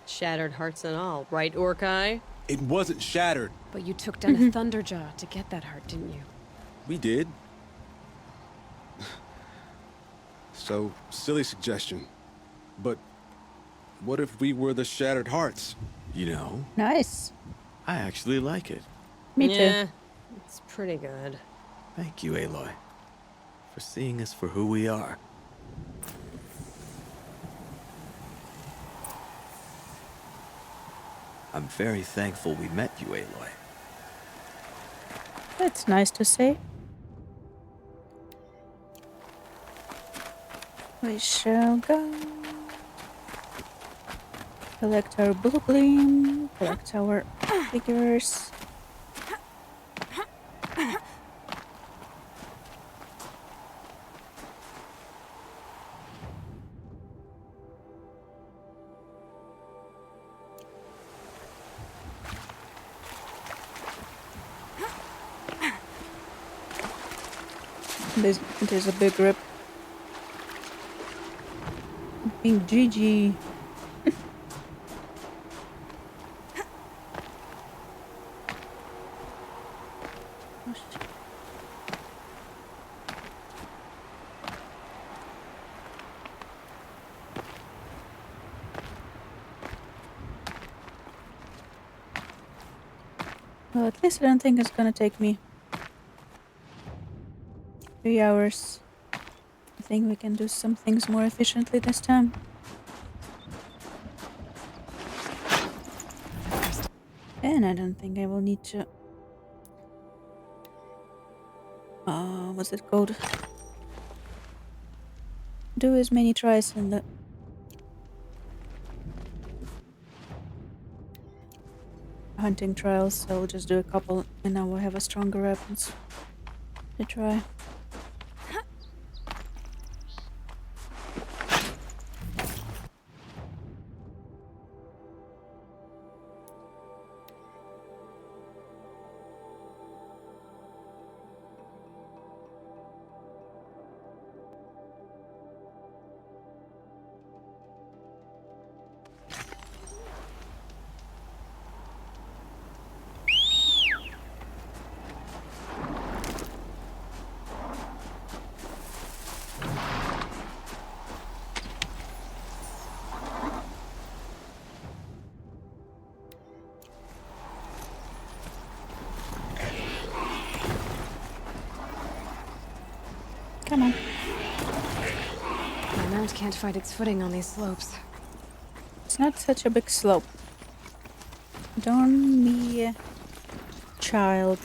Shattered hearts and all, right, Urkai? It wasn't shattered. But you took down a Thunderjaw to get that heart, didn't you? We did. So, silly suggestion. But what if we were the Shattered Hearts? You know, Nice. I actually like it. Me too. Yeah, it's pretty good. Thank you, Aloy, for seeing us for who we are. I'm very thankful we met you, Aloy. That's nice to say. We shall go. Collect our blue gleam. Collect our figures. There's a big rip. Being GG. Well, at least I don't think it's gonna take me 3 hours. I think we can do some things more efficiently this time. And I don't think I will need to... what's it called? Do as many tries in the... hunting trials, so I'll just do a couple and now we'll have a stronger weapons to try. Come on. My mount can't find its footing on these slopes. It's not such a big slope. Don't be a child.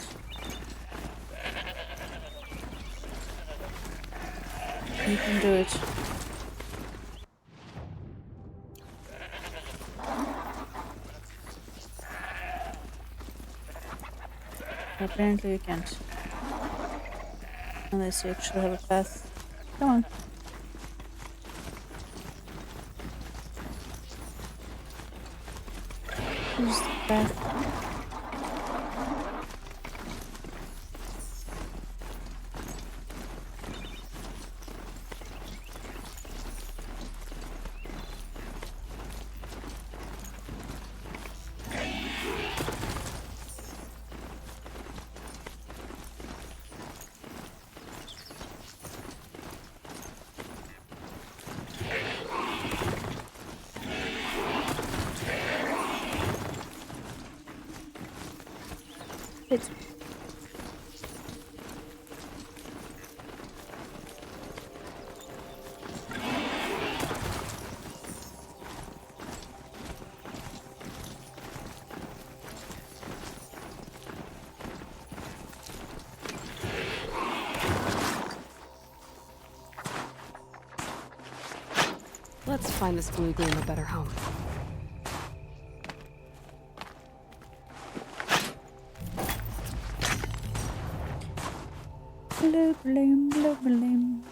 You can do it. Apparently you can't. Unless you actually have a path. Come on. Use the path. It's Let's find this blue gleam a better home. blue bloom, blue bloom.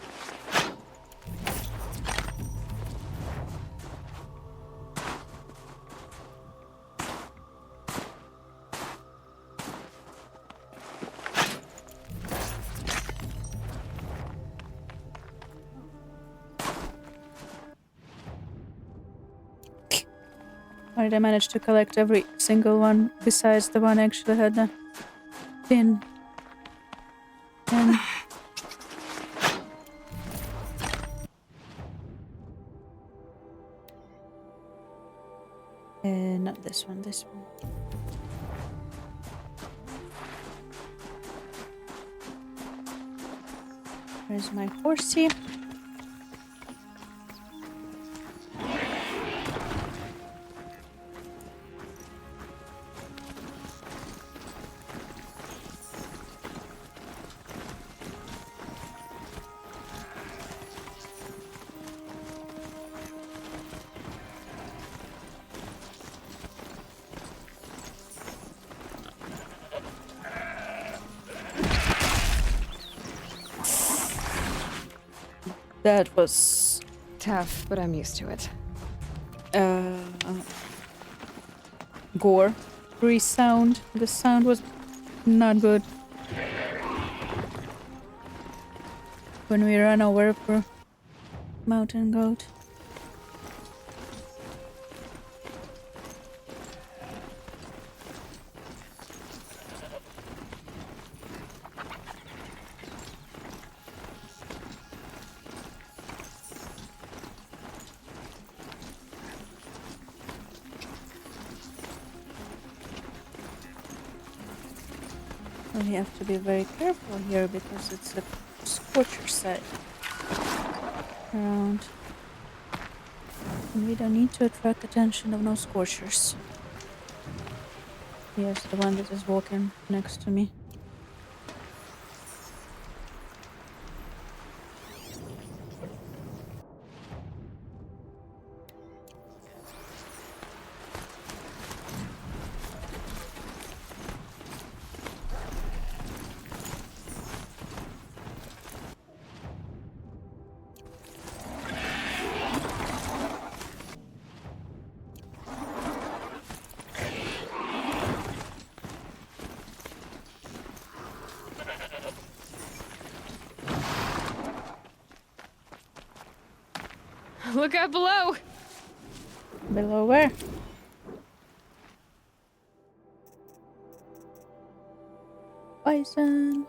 How did I manage to collect every single one besides the one I actually had the pin? Not this one, this one. Where's my horsey? That was tough, but I'm used to it. Gore. Resound. The sound was not good. when we run over a poor mountain goat. We have to be very careful here because it's a scorcher set around. And we don't need to attract attention of no scorchers. Yes, the one that is walking next to me. Look out below! Below where? Bison.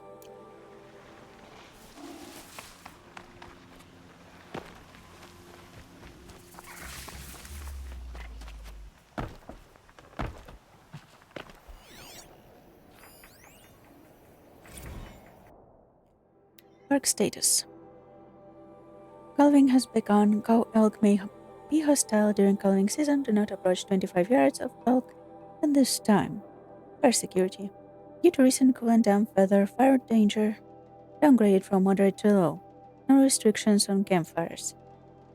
Park status. Calving has begun. Cow elk may be hostile during calving season. Do not approach 25 yards of elk at this time. Fire security. Due to recent cool and damp weather, fire danger downgraded from moderate to low. No restrictions on campfires.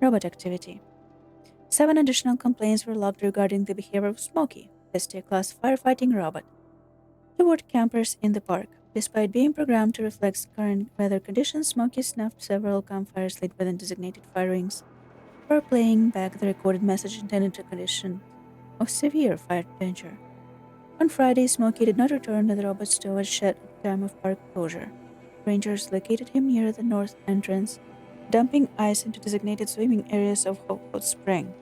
Robot activity. 7 additional complaints were logged regarding the behavior of Smokey, ST-class firefighting robot, toward campers in the park. Despite being programmed to reflect current weather conditions, Smokey snuffed several campfires lit within designated fire rings for playing back the recorded message intended to condition of severe fire danger. On Friday, Smokey did not return to the robot storage shed at the time of park closure. Rangers located him near the north entrance, dumping ice into designated swimming areas of Hot Spring.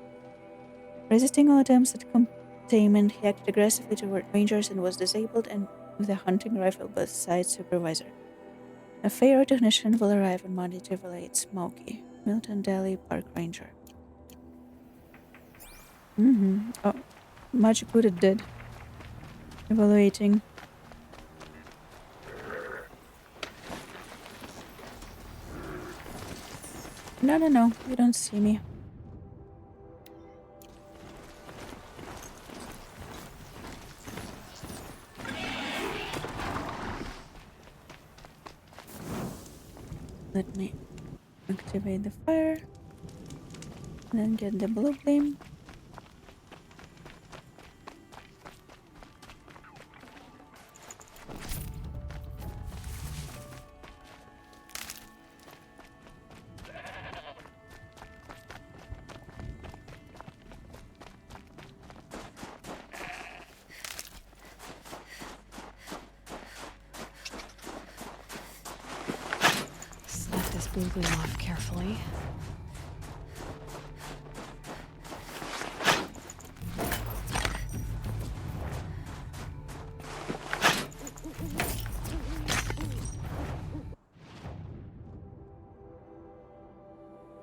Resisting all attempts at containment, he acted aggressively toward Rangers and was disabled and with a hunting rifle by the site supervisor. A fair technician will arrive on Monday to evaluate Smokey. Milton Daly Park Ranger. Oh, much good it did. Evaluating. No, you don't see me. Let me activate the fire, and then get the blue flame. Blue gleam off carefully.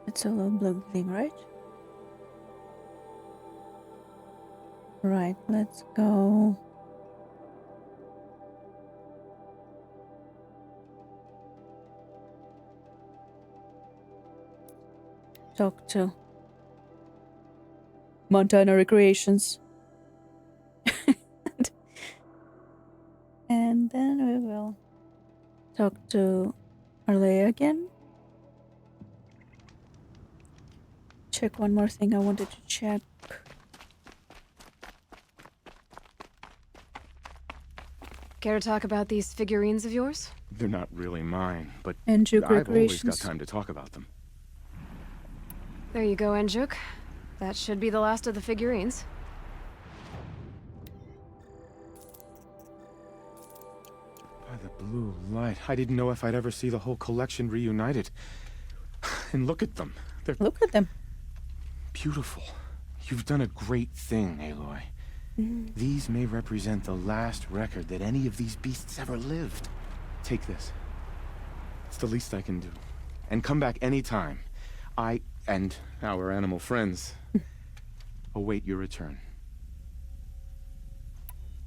It's a little blue gleam, right? Right, let's go. Talk to Montana Recreations. And then we will talk to Arlea again. Check one more thing I wanted to check. Care to talk about these figurines of yours? They're not really mine, but Andrew I've always got Recreations. time to talk about them. There you go, Enjuk. That should be the last of the figurines. By the blue light. I didn't know if I'd ever see the whole collection reunited. And look at them. They're Look at them. beautiful. You've done a great thing, Aloy. These may represent the last record that any of these beasts ever lived. Take this. It's the least I can do. And come back anytime. I and our animal friends await your return.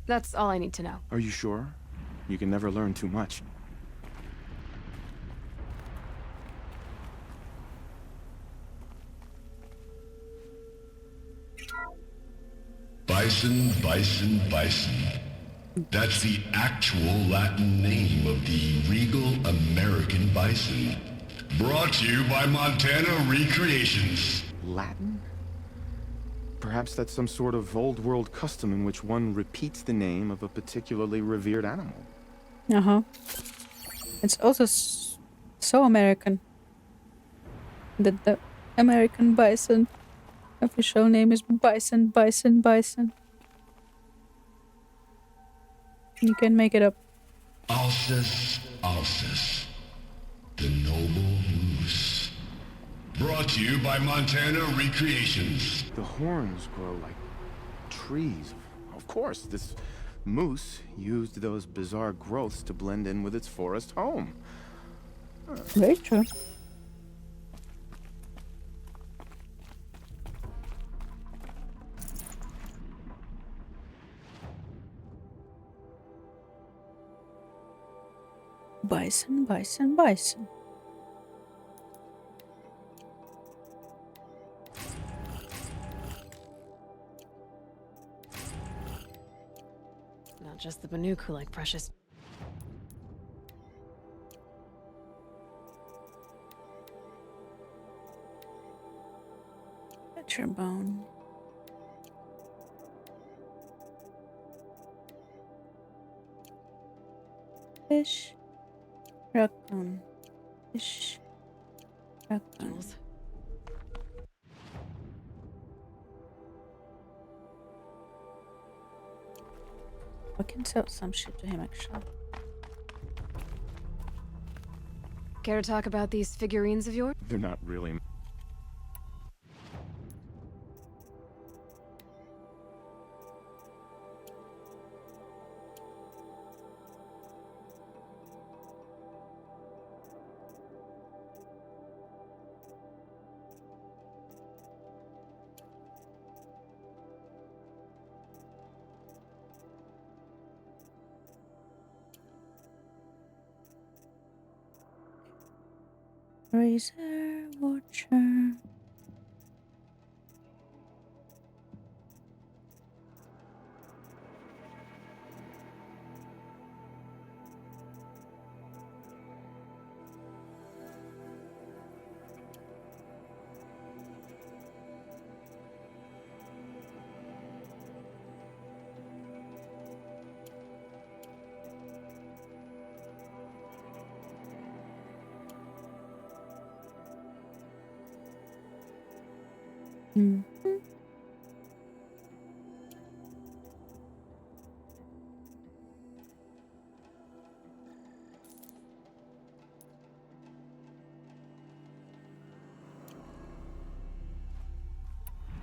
That's all I need to know. Are you sure? You can never learn too much. Bison, bison, bison. That's the actual Latin name of the regal American bison. Brought to you by Montana Recreations. Latin? Perhaps that's some sort of old world custom in which one repeats the name of a particularly revered animal. Uh-huh. It's also so American that the American bison official name is bison, bison, bison. You can make it up. Alces, Alces. The noble moose. Brought to you by Montana Recreations. The horns grow like trees. Of course, this moose used those bizarre growths to blend in with its forest home. Very true. Bison, bison, bison. Not just the Banuk who like precious. That's your bone. Fish. Raccoon. Fish. Raccoon. I can sell some shit to him actually. Care to talk about these figurines of yours? They're not really. Razor Watcher.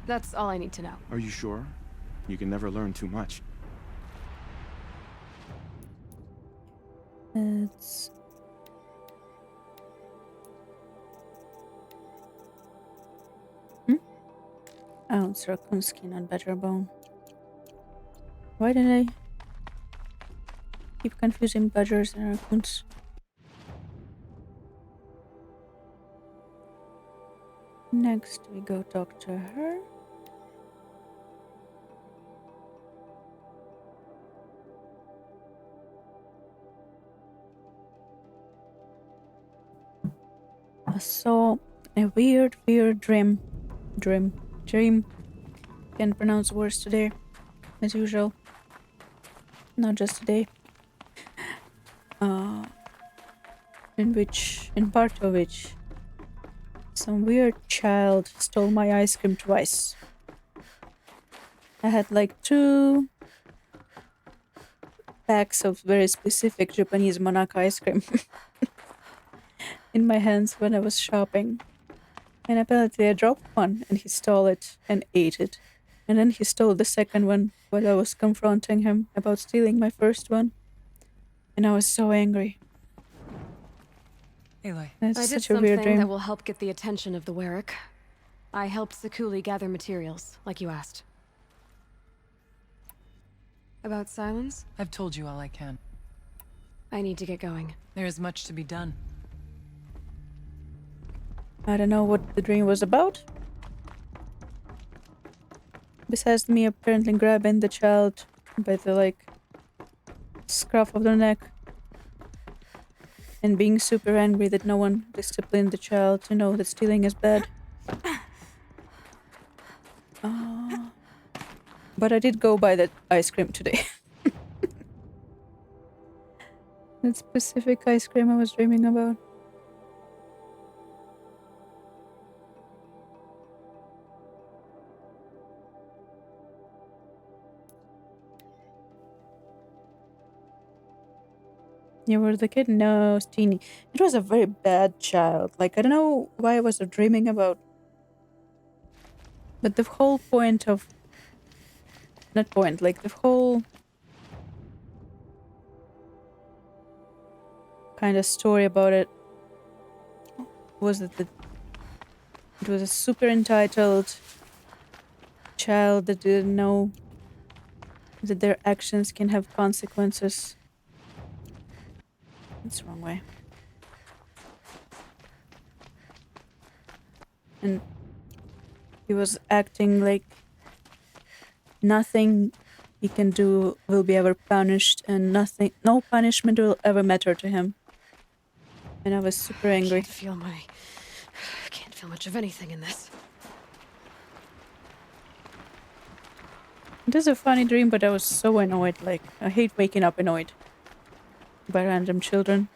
That's all I need to know. Are you sure? You can never learn too much. It's ounce raccoon skin on better bone. Why did I keep confusing badgers and raccoons? Next we go talk to her. I saw a weird dream. Can't pronounce words today, as usual. Not just today. In part of which, some weird child stole my ice cream twice. I had like two packs of very specific Japanese Monaco ice cream in my hands when I was shopping. And apparently I dropped one and he stole it and ate it. And then he stole the second one while I was confronting him about stealing my first one. And I was so angry. Aloy. That's I did such a weird something dream. that will help get the attention of the Werrick. I helped Sakuli gather materials, like you asked. About Silence? I've told you all I can. I need to get going. There is much to be done. I don't know what the dream was about. Besides me apparently grabbing the child by the, like, scruff of the neck. And being super angry that no one disciplined the child to know that stealing is bad. But I did go buy that ice cream today. That specific ice cream I was dreaming about. You were the kid? No, Steenie. It was a very bad child. Like, I don't know why I was dreaming about. But the whole point of... Not point, like the whole... kind of story about it was that it was a super entitled child that didn't know that their actions can have consequences. That's the wrong way. And he was acting like nothing he can do will be ever punished, and no punishment will ever matter to him. And I was super angry. I can't feel much of anything in this. It is a funny dream, but I was so annoyed. Like, I hate waking up annoyed by random children.